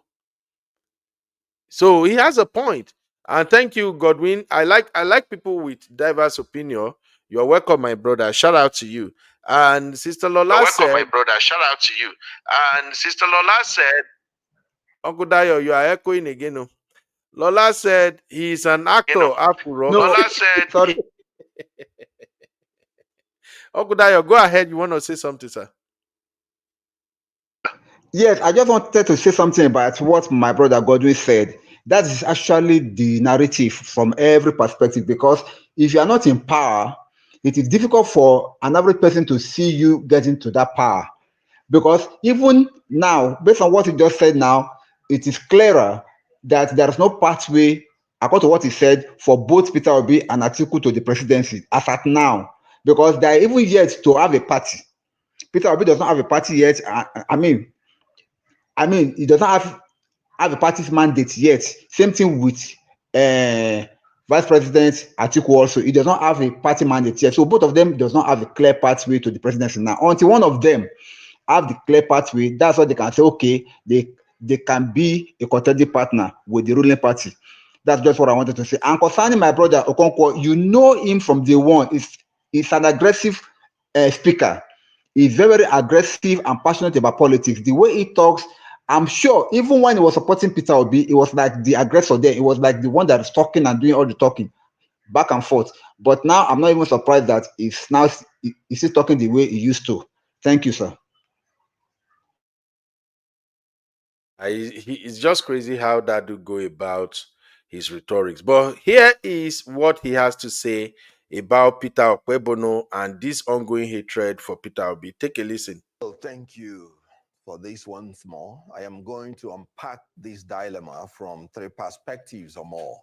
So he has a point. And thank you, Godwin. I like people with diverse opinion. You're welcome, my brother. Shout out to you. And Sister Lola said, my brother. Shout out to you. And Sister Lola said, Uncle Dayo, you are echoing again. Oh. Lola said he's an actor. Afuro. No, Lola said, sorry. Uncle Dayo, go ahead. You want to say something, sir? Yes, I just wanted to say something about what my brother Godwin said. That is actually the narrative from every perspective, because if you are not in power, it is difficult for an average person to see you getting to that power. Because even now, based on what he just said now, it is clearer that there is no pathway, according to what he said, for both Peter Obi and Atiku to the presidency as at now. Because they are even yet to have a party. Peter Obi does not have a party yet. I mean, he does not have a party's mandate yet. Same thing with Vice President Atiku also. He does not have a party mandate yet. So both of them does not have a clear pathway to the presidency now. Until one of them have the clear pathway, that's what they can say, okay, they can be a contending partner with the ruling party. That's just what I wanted to say. And concerning my brother Okonkwo, you know him from day one. He's an aggressive speaker. He's very aggressive and passionate about politics. The way he talks, I'm sure even when he was supporting Peter Obi, it was like the aggressor there. It was like the one that is talking and doing all the talking back and forth. But now I'm not even surprised that he's still talking the way he used to. Thank you, sir. It's just crazy how that do go about his rhetorics. But here is what he has to say about Peter Okpebholo and this ongoing hatred for Peter Obi. Take a listen. Well, thank you for this once more. I am going to unpack this dilemma from three perspectives or more.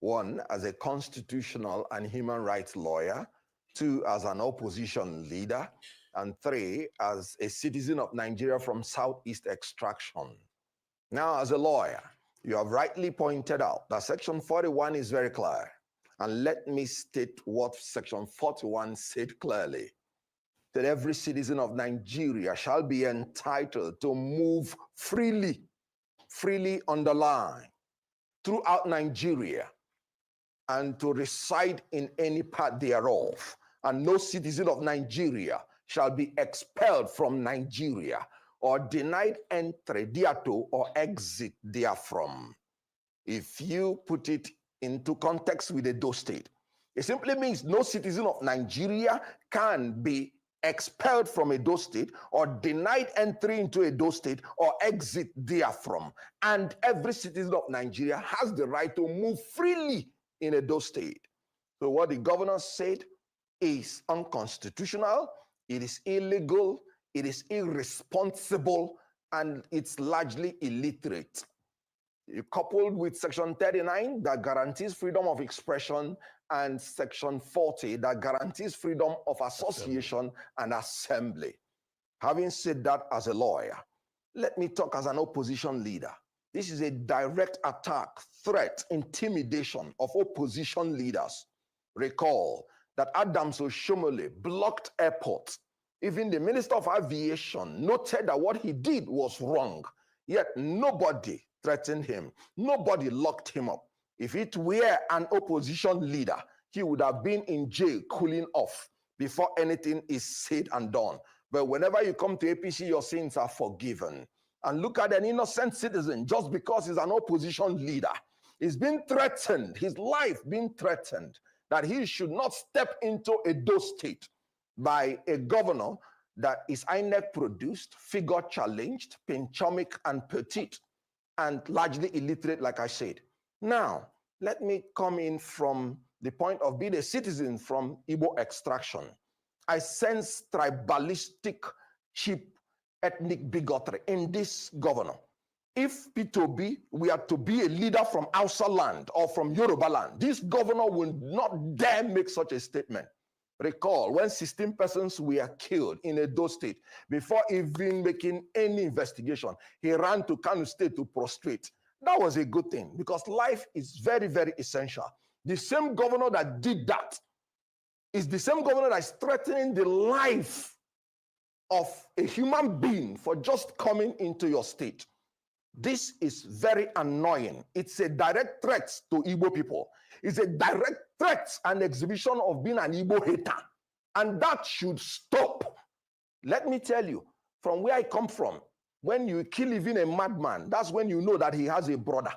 One, as a constitutional and human rights lawyer. Two, as an opposition leader. And three, as a citizen of Nigeria from Southeast extraction. Now, as a lawyer, you have rightly pointed out that Section 41 is very clear. And let me state what Section 41 said clearly. That every citizen of Nigeria shall be entitled to move freely underline, throughout Nigeria, and to reside in any part thereof. And no citizen of Nigeria shall be expelled from Nigeria or denied entry thereto or exit therefrom. If you put it into context with Edo State, it simply means no citizen of Nigeria can be expelled from Edo State or denied entry into Edo State or exit therefrom. And every citizen of Nigeria has the right to move freely in Edo State. So what the governor said is unconstitutional, it is illegal, it is irresponsible, and it's largely illiterate. Coupled with Section 39 that guarantees freedom of expression and Section 40 that guarantees freedom of association and assembly. Having said that as a lawyer, let me talk as an opposition leader. This is a direct attack, threat, intimidation of opposition leaders. Recall that Adams Oshomole blocked airports. Even the Minister of Aviation noted that what he did was wrong, yet nobody threatened him. Nobody locked him up. If it were an opposition leader, he would have been in jail cooling off before anything is said and done. But whenever you come to APC, your sins are forgiven. And look at an innocent citizen, just because he's an opposition leader, he's been threatened, his life being threatened, that he should not step into Edo State by a governor that is INEC produced, figure challenged, pinchomic and petite, and largely illiterate, like I said. Now, let me come in from the point of being a citizen from Igbo extraction. I sense tribalistic, cheap, ethnic bigotry in this governor. If Peter Obi were to be a leader from Hausa land or from Yoruba land, this governor will not dare make such a statement. Recall when 16 persons were killed in Edo State, before even making any investigation, he ran to Kano State to prostrate. That was a good thing because life is very, very essential. The same governor that did that is the same governor that is threatening the life of a human being for just coming into your state. This is very annoying. It's a direct threat to Igbo people. It's a direct threat and exhibition of being an Igbo hater. And that should stop. Let me tell you, from where I come from, when you kill even a madman, that's when you know that he has a brother.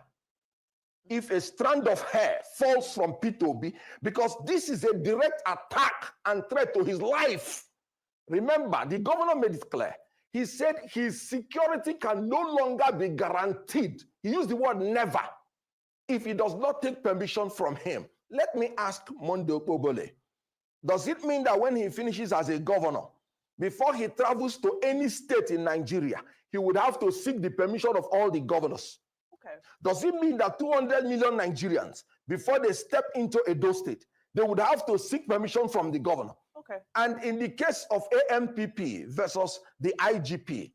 If a strand of hair falls from Peter Obi, because this is a direct attack and threat to his life. Remember, the governor made it clear. He said his security can no longer be guaranteed. He used the word never, if he does not take permission from him. Let me ask Monday Okpebholo, does it mean that when he finishes as a governor, before he travels to any state in Nigeria, he would have to seek the permission of all the governors? Okay. Does it mean that 200 million Nigerians, before they step into Edo State, they would have to seek permission from the governor? Okay. And in the case of AMPP versus the IGP,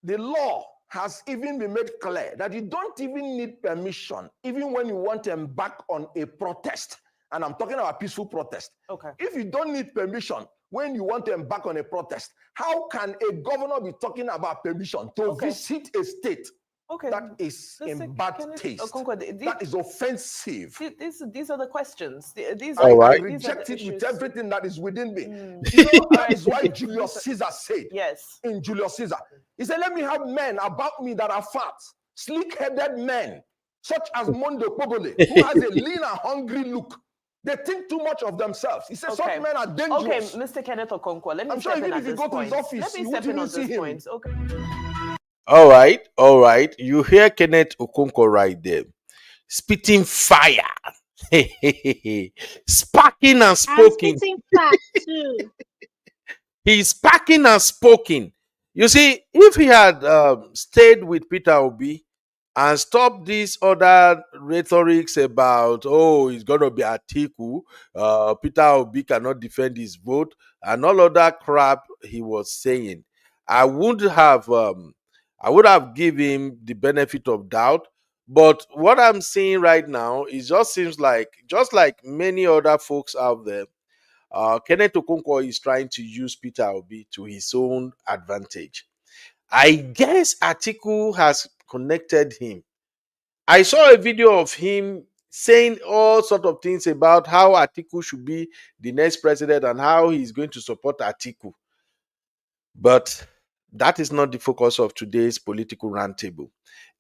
the law has even been made clear that you don't even need permission, even when you want to embark on a protest. And I'm talking about peaceful protest. Okay. If you don't need permission, when you want to embark on a protest. How can a governor be talking about permission to visit a state? That is in bad taste. That is offensive. These are the questions. I reject it with everything that is within me. You know, that is why Julius Caesar said, in Julius Caesar, he said, let me have men about me that are fat, sleek-headed men, such as Monday Okpebholo, who has a lean and hungry look. They think too much of themselves. He says such men are dangerous. Okay, Mr. Kenneth Okonkwo, let me I'm sure even if you go to his office, let me step in on this point. Okay. All right. You hear Kenneth Okonkwo right there, spitting fire, sparking and spoken. Spitting fire too. He's sparking and spoken. You see, if he had stayed with Peter Obi and stopped these other rhetorics about, oh, it's going to be Atiku, Peter Obi cannot defend his vote, and all of that crap he was saying, I would have given him the benefit of doubt. But what I'm seeing right now, it just seems like, just like many other folks out there, Kenneth Okonkwo is trying to use Peter Obi to his own advantage. I guess Atiku has connected him. I saw a video of him saying all sorts of things about how Atiku should be the next president and how he's going to support Atiku. But that is not the focus of today's political roundtable.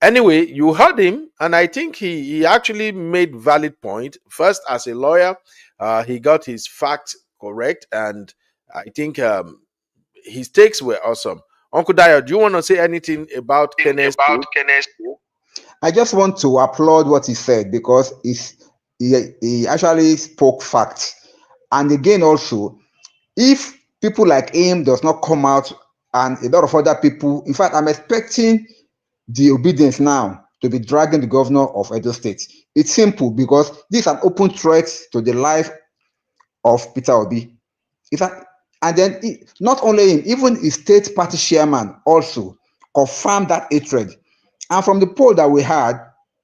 Anyway, you heard him, and I think he actually made valid point. First, as a lawyer, he got his facts correct, and I think his takes were awesome. Uncle Dayo, do you want to say anything about Kenneth? I just want to applaud what he said because he actually spoke facts. And again, also, if people like him does not come out and a lot of other people, in fact, I'm expecting the obedience now to be dragging the governor of Edo State. It's simple because this is an open threat to the life of Peter Obi. In fact, and then not only him, even his state party chairman also confirmed that hatred. And from the poll that we had,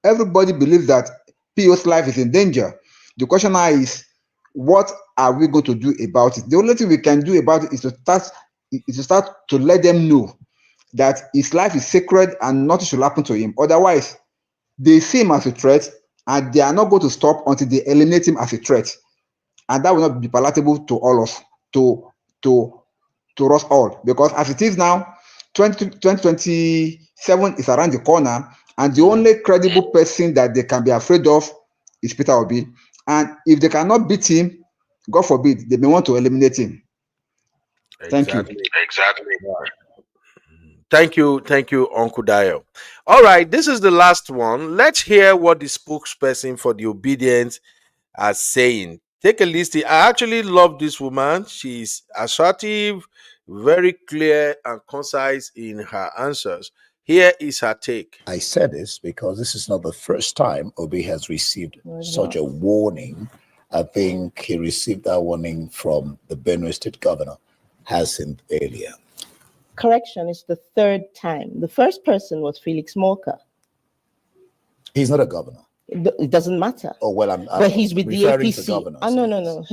everybody believes that PO's life is in danger. The question now is, what are we going to do about it? The only thing we can do about it is to start to let them know that his life is sacred and nothing should happen to him. Otherwise, they see him as a threat and they are not going to stop until they eliminate him as a threat. And that will not be palatable to all of us, to us all. Because as it is now, 2027 is around the corner, and the only credible person that they can be afraid of is Peter Obi. And if they cannot beat him, God forbid, they may want to eliminate him. Thank you. Exactly. Thank you, Uncle Dayo. All right, this is the last one. Let's hear what the spokesperson for the obedience are saying. Take a listen. I actually love this woman. She's assertive, very clear and concise in her answers. Here is her take. I said this because this is not the first time Obi has received such a warning. I think he received that warning from the Benue State Governor, Hassan, earlier. Correction, it's the third time. The first person was Felix Morka. He's not a governor. It doesn't matter. Oh, well, but he's with the APC. No.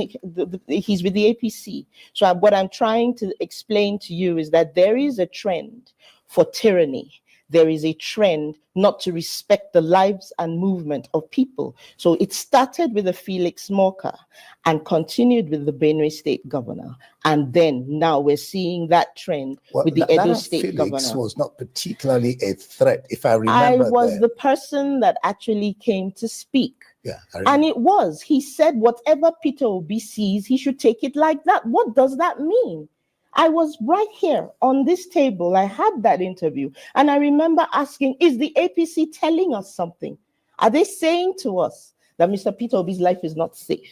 He's with the APC. So what I'm trying to explain to you is that there is a trend for tyranny. There is a trend not to respect the lives and movement of people. So it started with the Felix Morka and continued with the Benue State Governor. And then now we're seeing that trend with the Edo State Governor. Felix was not particularly a threat, if I remember. I was the person that actually came to speak. Yeah, and it was. He said whatever Peter Obi sees, he should take it like that. What does that mean? I was right here on this table. I had that interview. And I remember asking, is the APC telling us something? Are they saying to us that Mr. Peter Obi's life is not safe?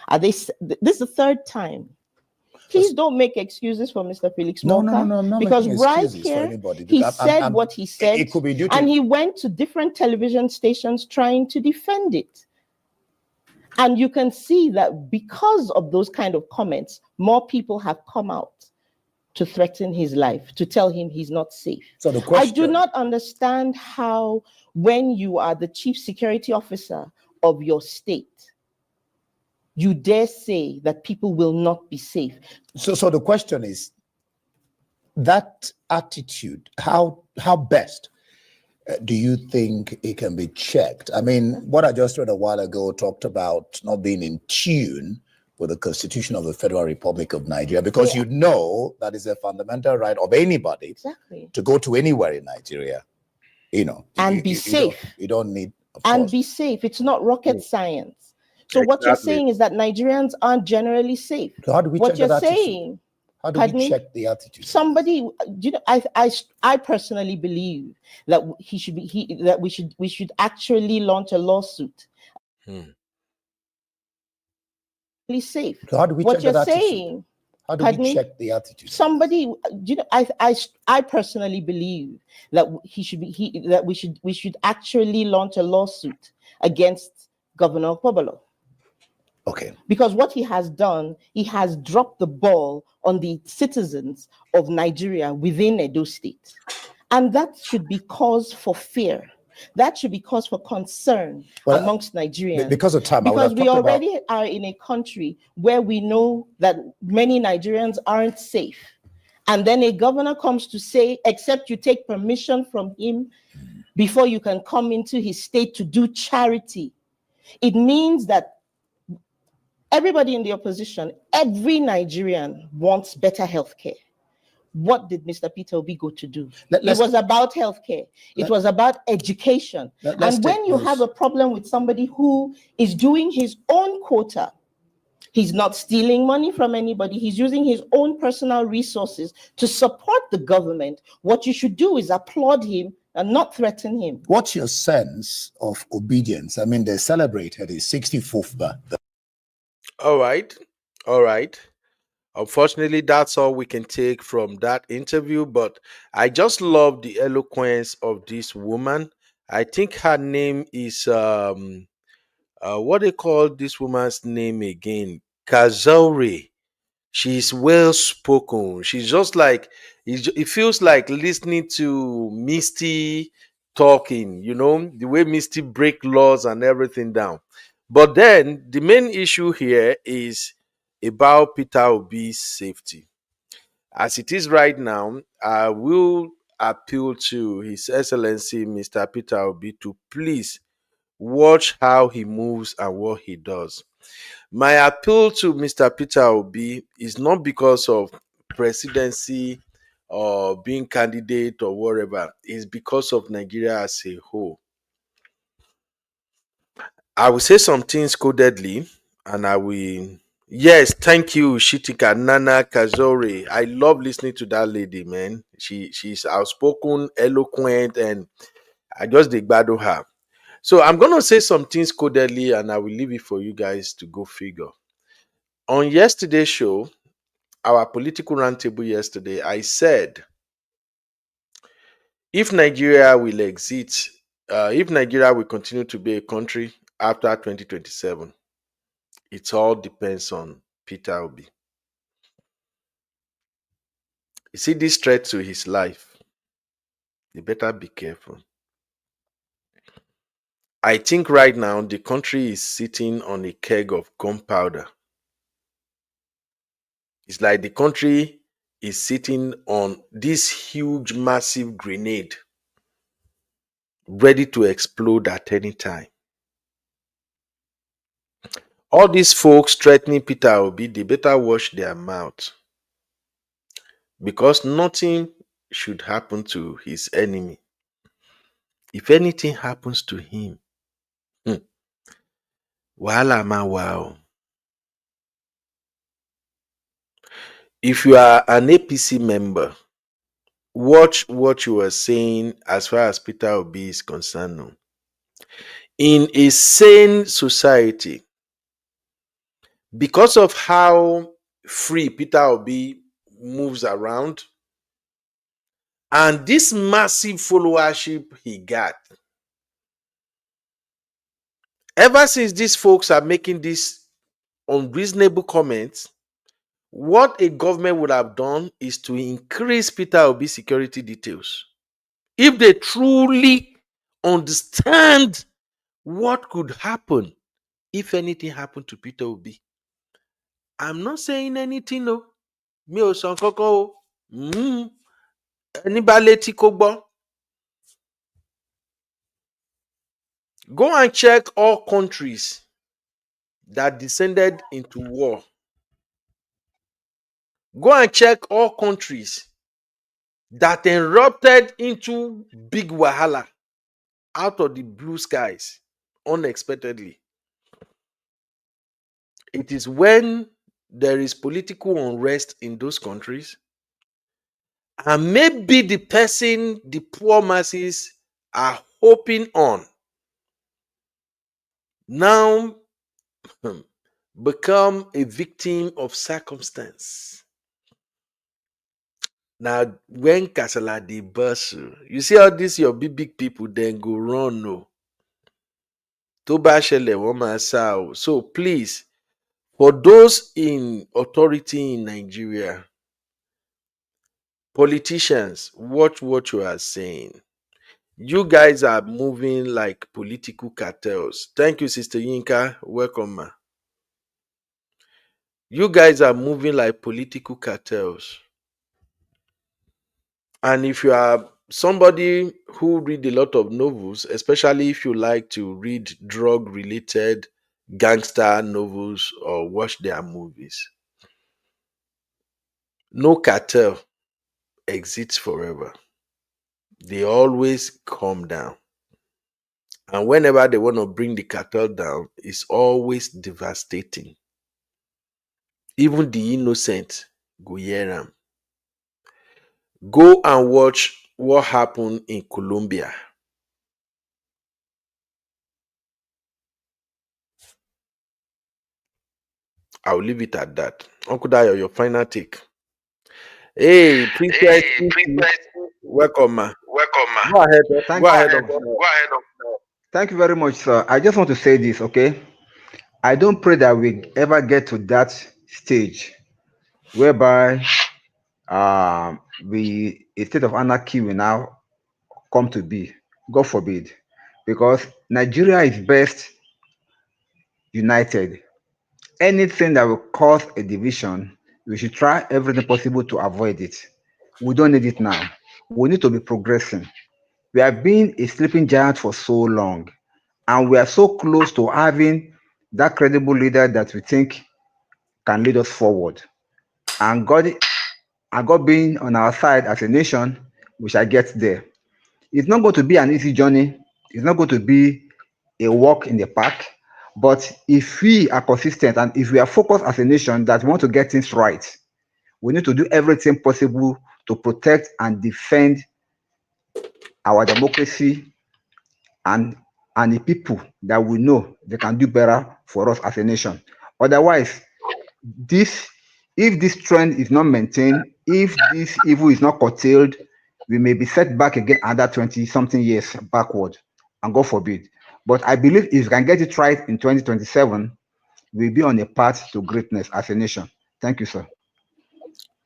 Are they? This is the third time. Please don't make excuses for Mr. Felix Morka. No, because right here, he said what he said. It could be due to... And he went to different television stations trying to defend it. And you can see that because of those kind of comments, more people have come out to threaten his life, to tell him he's not safe. So the question... I do not understand how, when you are the chief security officer of your state, you dare say that people will not be safe? So the question is, that attitude, how best do you think it can be checked? I mean, what I just read a while ago talked about not being in tune with the Constitution of the Federal Republic of Nigeria, because you know that is a fundamental right of anybody to go to anywhere in Nigeria, and be safe. You don't need, and be safe. It's not rocket science. So what you're saying is that Nigerians aren't generally safe. So how do we what check you're that saying? How do we check the attitude? Somebody, I personally believe that we should actually launch a lawsuit. Safe. So how do we check that attitude? How do we check the attitude? Somebody, I personally believe that we should actually launch a lawsuit against Governor Okpebholo. Okay. Because what he has done, he has dropped the ball on the citizens of Nigeria within Edo State. And that should be cause for fear. That should be cause for concern amongst Nigerians. Because of time, because we already are in a country where we know that many Nigerians aren't safe. And then a governor comes to say, except you take permission from him before you can come into his state to do charity. It means that everybody in the opposition, every Nigerian wants better healthcare. What did Mr. Peter Obi go to do? It was about healthcare. It was about education. And when you have a problem with somebody who is doing his own quota, he's not stealing money from anybody. He's using his own personal resources to support the government. What you should do is applaud him and not threaten him. What's your sense of obedience? I mean, they celebrated his 64th birthday. All right. Unfortunately, that's all we can take from that interview, but I just love the eloquence of this woman. I think her name is what they call this woman's name again? Kazaure. She's well spoken. She's just like, it feels like listening to Misty talking, the way Misty break laws and everything down. But then the main issue here is about Peter Obi's safety. As it is right now, I will appeal to His Excellency Mr. Peter Obi to please watch how he moves and what he does. My appeal to Mr. Peter Obi is not because of presidency or being candidate or whatever. It's because of Nigeria as a whole. I will say some things codedly, and I will. Yes, thank you, Shitika Nana Kazori. I love listening to that lady, man. She's outspoken, eloquent, and I just degbado her. So I'm gonna say some things codedly, and I will leave it for you guys to go figure. On yesterday's show, our political roundtable yesterday, I said if Nigeria will exit, if Nigeria will continue to be a country after 2027, it all depends on Peter Obi. You see this threat to his life, you better be careful. I think right now the country is sitting on a keg of gunpowder. It's like the country is sitting on this huge, massive grenade ready to explode at any time. All these folks threatening Peter Obi, they better wash their mouth, because nothing should happen to his enemy. If anything happens to him, wahala ma wow. If you are an APC member, watch what you are saying as far as Peter Obi is concerned. In a sane society, because of how free Peter Obi moves around and this massive followership he got, ever since these folks are making these unreasonable comments, what a government would have done is to increase Peter Obi's security details. If they truly understand what could happen if anything happened to Peter Obi. I'm not saying anything, no. Mi ò sọ nǹkan kan o. Ẹni bá létí kó gbọ́. Go and check all countries that descended into war. Go and check all countries that erupted into big wahala out of the blue skies unexpectedly. It is when there is political unrest in those countries, and maybe the person the poor masses are hoping on now become a victim of circumstance. Now, when Kasala dey burst, you see all these your big people then go run, no. Tó bá ṣẹlẹ̀ wọ́n máa sá o. So please, for those in authority in Nigeria, politicians, watch what you are saying. You guys are moving like political cartels. Thank you, Sister Yinka. Welcome, ma. You guys are moving like political cartels. And if you are somebody who read a lot of novels, especially if you like to read drug-related gangster novels or watch their movies, no cartel exists forever. They always come down. And whenever they want to bring the cartel down, it's always devastating. Even the innocent go hear am. Go and watch what happened in Colombia. I'll leave it at that. Uncle Dayo, your final take. Hey, Princess, welcome, ma. Go ahead. Thank Go you. ahead. Thank you very much, sir. I just want to say this, okay? I don't pray that we ever get to that stage whereby a state of anarchy will now come to be. God forbid. Because Nigeria is best united. Anything that will cause a division, we should try everything possible to avoid it. We don't need it now. We need to be progressing. We have been a sleeping giant for so long, and we are so close to having that credible leader that we think can lead us forward. And God being on our side as a nation, we shall get there. It's not going to be an easy journey. It's not going to be a walk in the park. But if we are consistent and if we are focused as a nation that we want to get things right, we need to do everything possible to protect and defend our democracy and the people that we know they can do better for us as a nation. Otherwise, if this trend is not maintained, if this evil is not curtailed, we may be set back again another 20-something years backward, and God forbid. But I believe if we can get it right in 2027, we'll be on a path to greatness as a nation. Thank you, sir.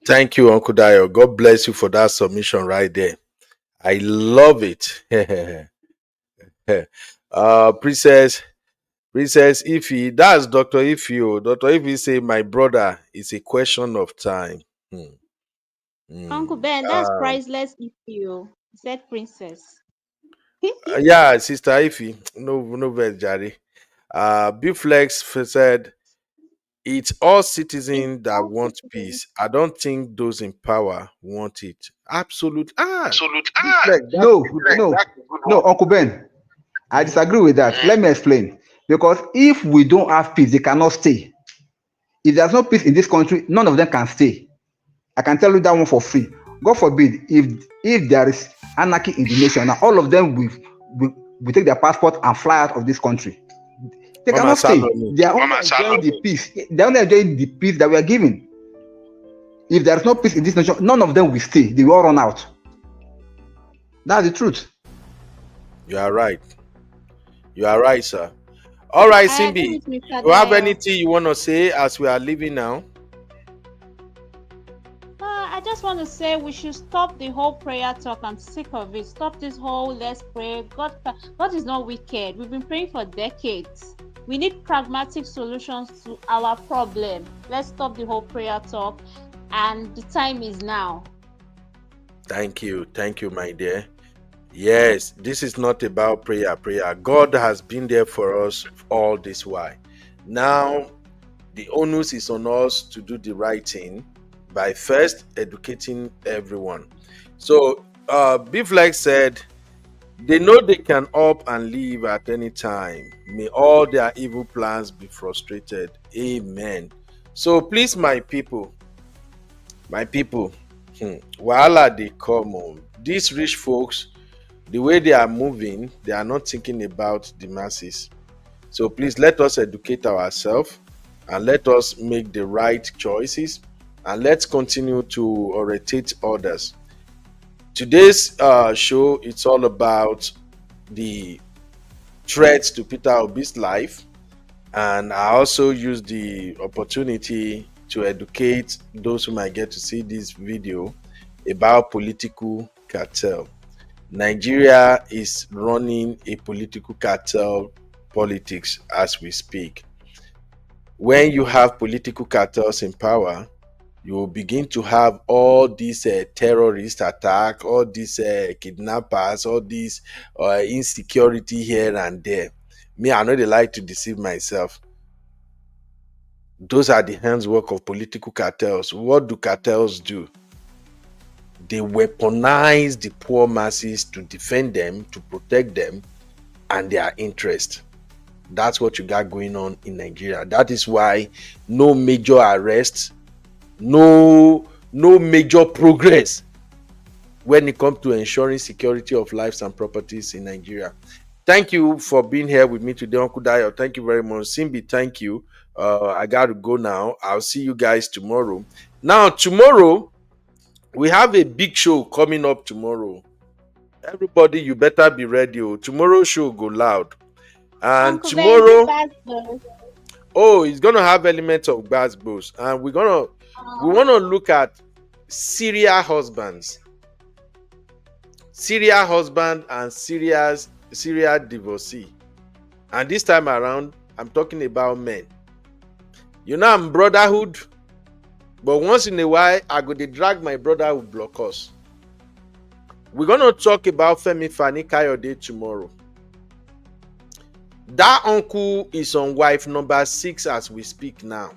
Thank you, Uncle Dayo. God bless you for that submission right there. I love it. Princess Ify, that's Dr. Ify. Dr. Ify say, my brother, it's a question of time. Uncle Ben, that's priceless if you said princess. Yeah, Sister Ify, no very Jari. Bflex said, it's all citizens that want peace. I don't think those in power want it. Absolute. No, Uncle Ben. I disagree with that. Let me explain. Because if we don't have peace, they cannot stay. If there's no peace in this country, none of them can stay. I can tell you that one for free. God forbid, if there is anarchy in the nation, now all of them will take their passport and fly out of this country. They cannot stay. They are only enjoying the peace. They are only enjoying the peace that we are giving. If there is no peace in this nation, none of them will stay. They will all run out. That's the truth. You are right. You are right, sir. All right, Simbi. Do you have anything you want to say as we are leaving now? I just just want to say we should stop the whole prayer talk. I'm sick of it. Stop this whole let's pray. God is not wicked. We've been praying for decades. We need pragmatic solutions to our problem. Let's stop the whole prayer talk, and the time is now. Thank you, my dear. Yes, this is not about prayer. God has been there for us all this while. Now, the onus is on us to do the right thing by first educating everyone. So, Biflex said, they know they can up and leave at any time. May all their evil plans be frustrated. Amen. So, please, my people, wahala they come on. These rich folks, the way they are moving, they are not thinking about the masses. So please let us educate ourselves and let us make the right choices, and let's continue to orientate others. Today's show, it's all about the threats to Peter Obi's life, and I also use the opportunity to educate those who might get to see this video about political cartel. Nigeria is running a political cartel politics as we speak. When you have political cartels in power, you will begin to have all these terrorist attack, all these kidnappers, all these insecurity here and there. Me, I know they like to deceive myself. Those are the handiwork of political cartels. What do cartels do? They weaponize the poor masses to defend them, to protect them, and their interest. That's what you got going on in Nigeria. That is why no major arrests, no major progress when it comes to ensuring security of lives and properties in Nigeria. Thank you for being here with me today, Uncle Dayo. Thank you very much. Simbi, thank you. I got to go now. I'll see you guys tomorrow. Now, tomorrow, we have a big show coming up tomorrow. Everybody, you better be ready. Tomorrow's show go loud. And Uncle tomorrow, Ben, it's gonna have elements of Gbasgbos, and we want to look at serial husbands, and serial divorcee. And this time around, I'm talking about men. You know, I'm brotherhood, but once in a while, I go to drag my brother who block us. We're gonna talk about Femi Fani Kayode tomorrow. That uncle is on wife number 6 as we speak now.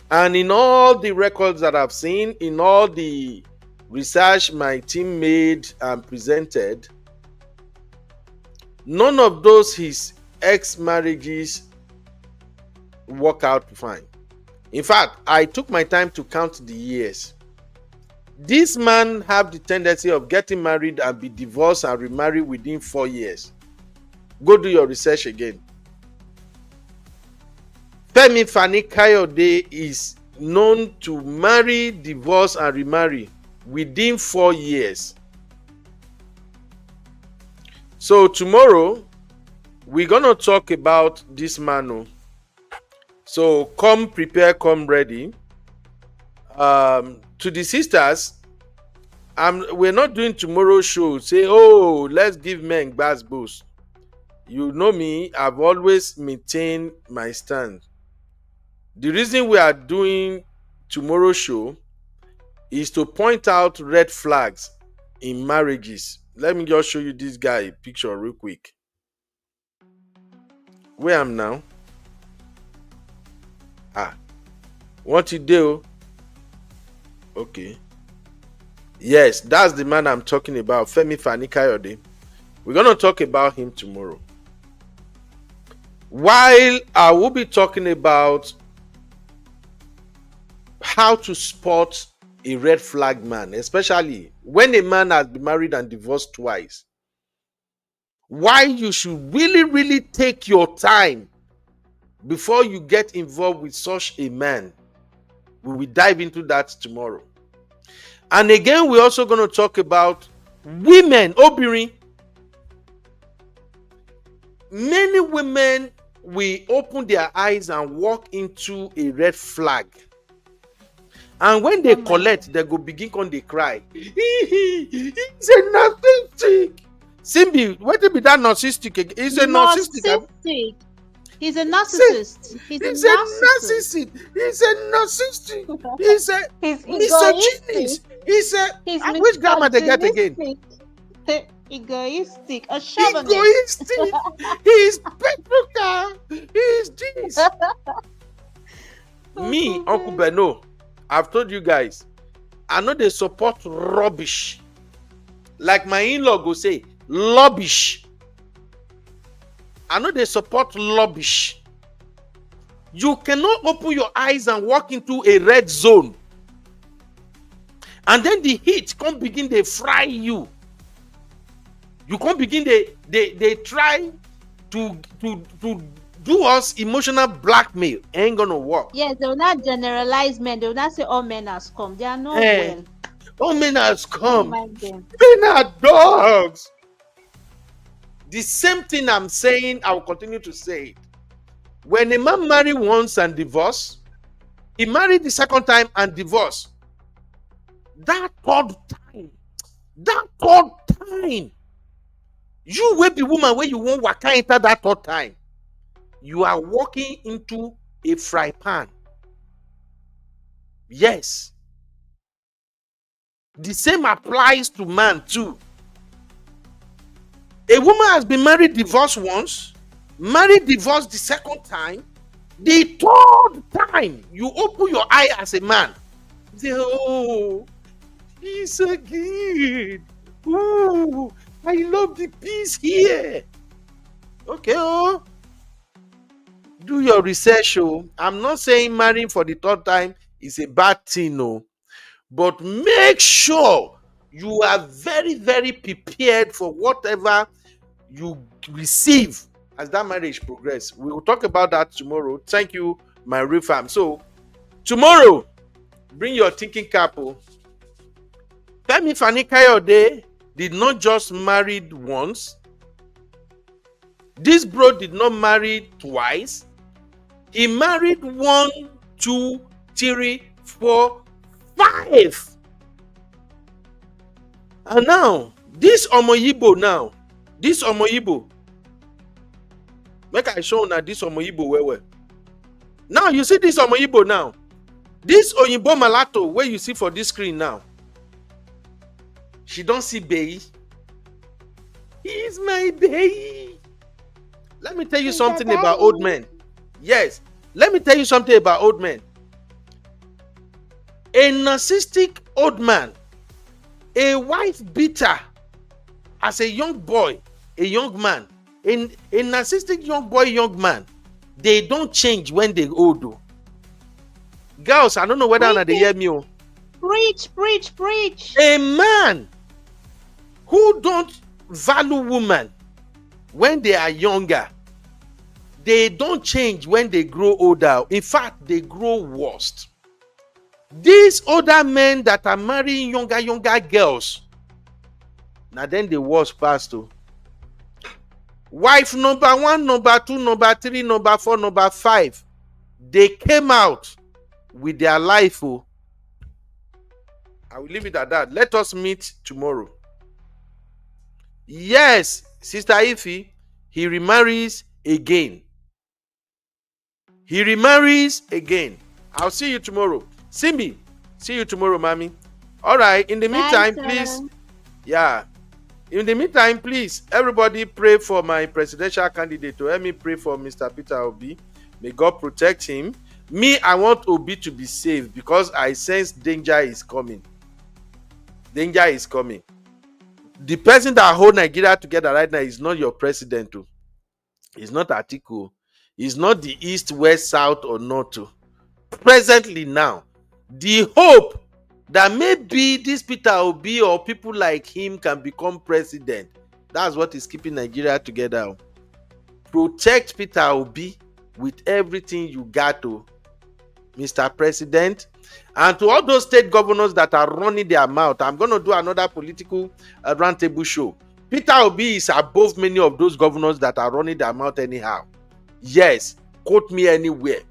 And in all the records that I've seen, in all the research my team made and presented, none of those his ex-marriages work out fine. In fact, I took my time to count the years. This man have the tendency of getting married and be divorced and remarry within 4 years. Go do your research again. Femi Fani Kayode is known to marry, divorce, and remarry within 4 years. So tomorrow, we're going to talk about this man. So come prepare, come ready. To the sisters, we're not doing tomorrow's show. Say, let's give men Gbasgbos. You know me, I've always maintained my stand. The reason we are doing tomorrow's show is to point out red flags in marriages. Let me just show you this guy picture real quick. Where am now? What you do? Okay. Yes, that's the man I'm talking about, Femi Fani Kayode. We're going to talk about him tomorrow. While I will be talking about how to spot a red flag man, especially when a man has been married and divorced twice, why you should really take your time before you get involved with such a man. We will dive into that tomorrow. And again, we're also going to talk about women, Obiri. Many women will open their eyes and walk into a red flag. And when they collect, they go begin on they cry. He's a narcissistic. Simbi, what be that narcissistic? He's a narcissistic. He's a narcissist. He's a narcissist. He's a narcissist. He's a misogynist. He's which grammar they get again? Egoistic. A chauvinist. Egoistic. He's petrica. He's this. Me, Uncle Beno, I've told you guys, I know they support rubbish. Like my in-law go say, rubbish. I know they support rubbish. You cannot open your eyes and walk into a red zone. And then the heat come begin they fry you. You come begin they try to do us emotional blackmail. Ain't gonna work. Yes, they will not generalize men. They will not say all men has come. They are not well. All men has come. Men are dogs. The same thing I'm saying, I will continue to say it. When a man marry once and divorce, he married the second time and divorce. That third time, you will be woman where you won't walk enter that third time. You are walking into a fry pan. Yes. The same applies to man too. A woman has been married, divorced once, married, divorced the second time. The third time, you open your eye as a man. You say, oh, he's so good. Oh, I love the peace here. Okay, oh. Do your research, oh. I'm not saying marrying for the third time is a bad thing, no. But make sure you are very, very prepared for whatever you receive as that marriage progress. We will talk about that tomorrow. Thank you, my real fam. So, tomorrow, bring your thinking cap. Femi Fani Kayode did not just marry once. This bro did not marry twice. He married 1, 2, 3, 4, 5. And now, this Omoyibo now, this Omoyibo, make I show now this Omoyibo where. Now you see this Omoyibo now. This Oyinbo Malato where you see for this screen now. She don't see Bayi. He's my Bayi. Let me tell you something about old men. Yes, let me tell you something about old men. A narcissistic old man, a wife beater as a young boy, a young man, a narcissistic young boy, young man, they don't change when they old. Though. Girls, I don't know whether they hear me. Preach. A man who don't value women when they are younger, they don't change when they grow older. In fact, they grow worse. These older men that are marrying younger girls, now then they was pastor. Wife number 1, number 2, number 3, number 4, number 5, they came out with their life. Oh. I will leave it at that. Let us meet tomorrow. Yes, Sister Ify, he remarries again. He remarries again. I'll see you tomorrow. Simbi, see you tomorrow, mommy. All right. In the meantime, please. Yeah. In the meantime, please, everybody pray for my presidential candidate. To help me pray for Mr. Peter Obi. May God protect him. Me, I want Obi to be safe because I sense danger is coming. Danger is coming. The person that hold Nigeria together right now is not your president. Too. It's not Atiku. It's not the East, West, South, or North. Too. Presently now, the hope that maybe this Peter Obi or people like him can become president. That's what is keeping Nigeria together. Protect Peter Obi with everything you got to, Mr. President. And to all those state governors that are running their mouth, I'm going to do another political roundtable show. Peter Obi is above many of those governors that are running their mouth anyhow. Yes, quote me anywhere.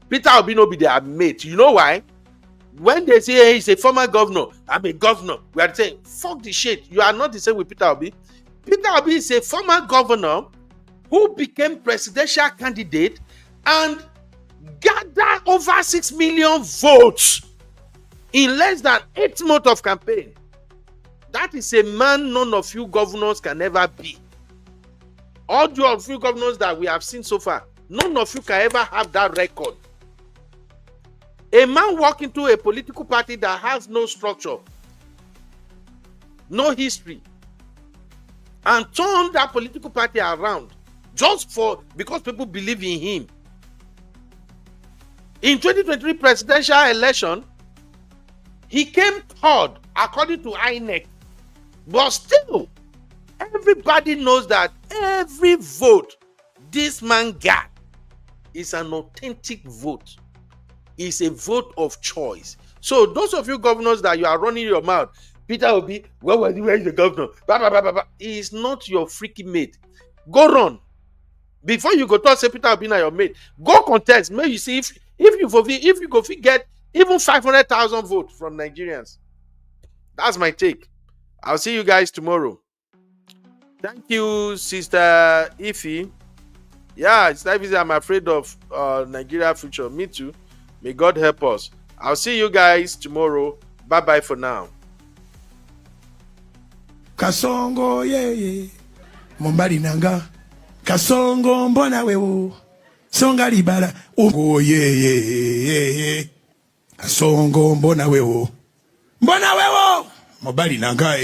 Peter Obi no be their mate. You know why? When they say hey, he's a former governor, I'm a governor, we are saying, fuck the shit. You are not the same with Peter Obi. Peter Obi is a former governor who became presidential candidate and gathered over 6 million votes in less than 8 months of campaign. That is a man none of you governors can ever be. All of you governors that we have seen so far, none of you can ever have that record. A man walk into a political party that has no structure, no history, and turn that political party around just because people believe in him. In 2023 presidential election, he came third according to INEC. But still, everybody knows that every vote this man got is an authentic vote. It's a vote of choice. So those of you governors that you are running your mouth, Peter Obi, where is the governor? Blah, blah, blah, blah, blah. He is not your freaking mate. Go run. Before you go to say Peter Obi na your mate, go contest. May you see if you go get even 500,000 votes from Nigerians. That's my take. I'll see you guys tomorrow. Thank you, Sister Ify. Yeah, it's not easy. I'm afraid of Nigeria future. Me too. May God help us. I'll see you guys tomorrow. Bye-bye for now. Kasongo ye Mombali nanga Kasongo mbona wewo Songa libala Ungo ye Kasongo mbona wewo Mombali nanga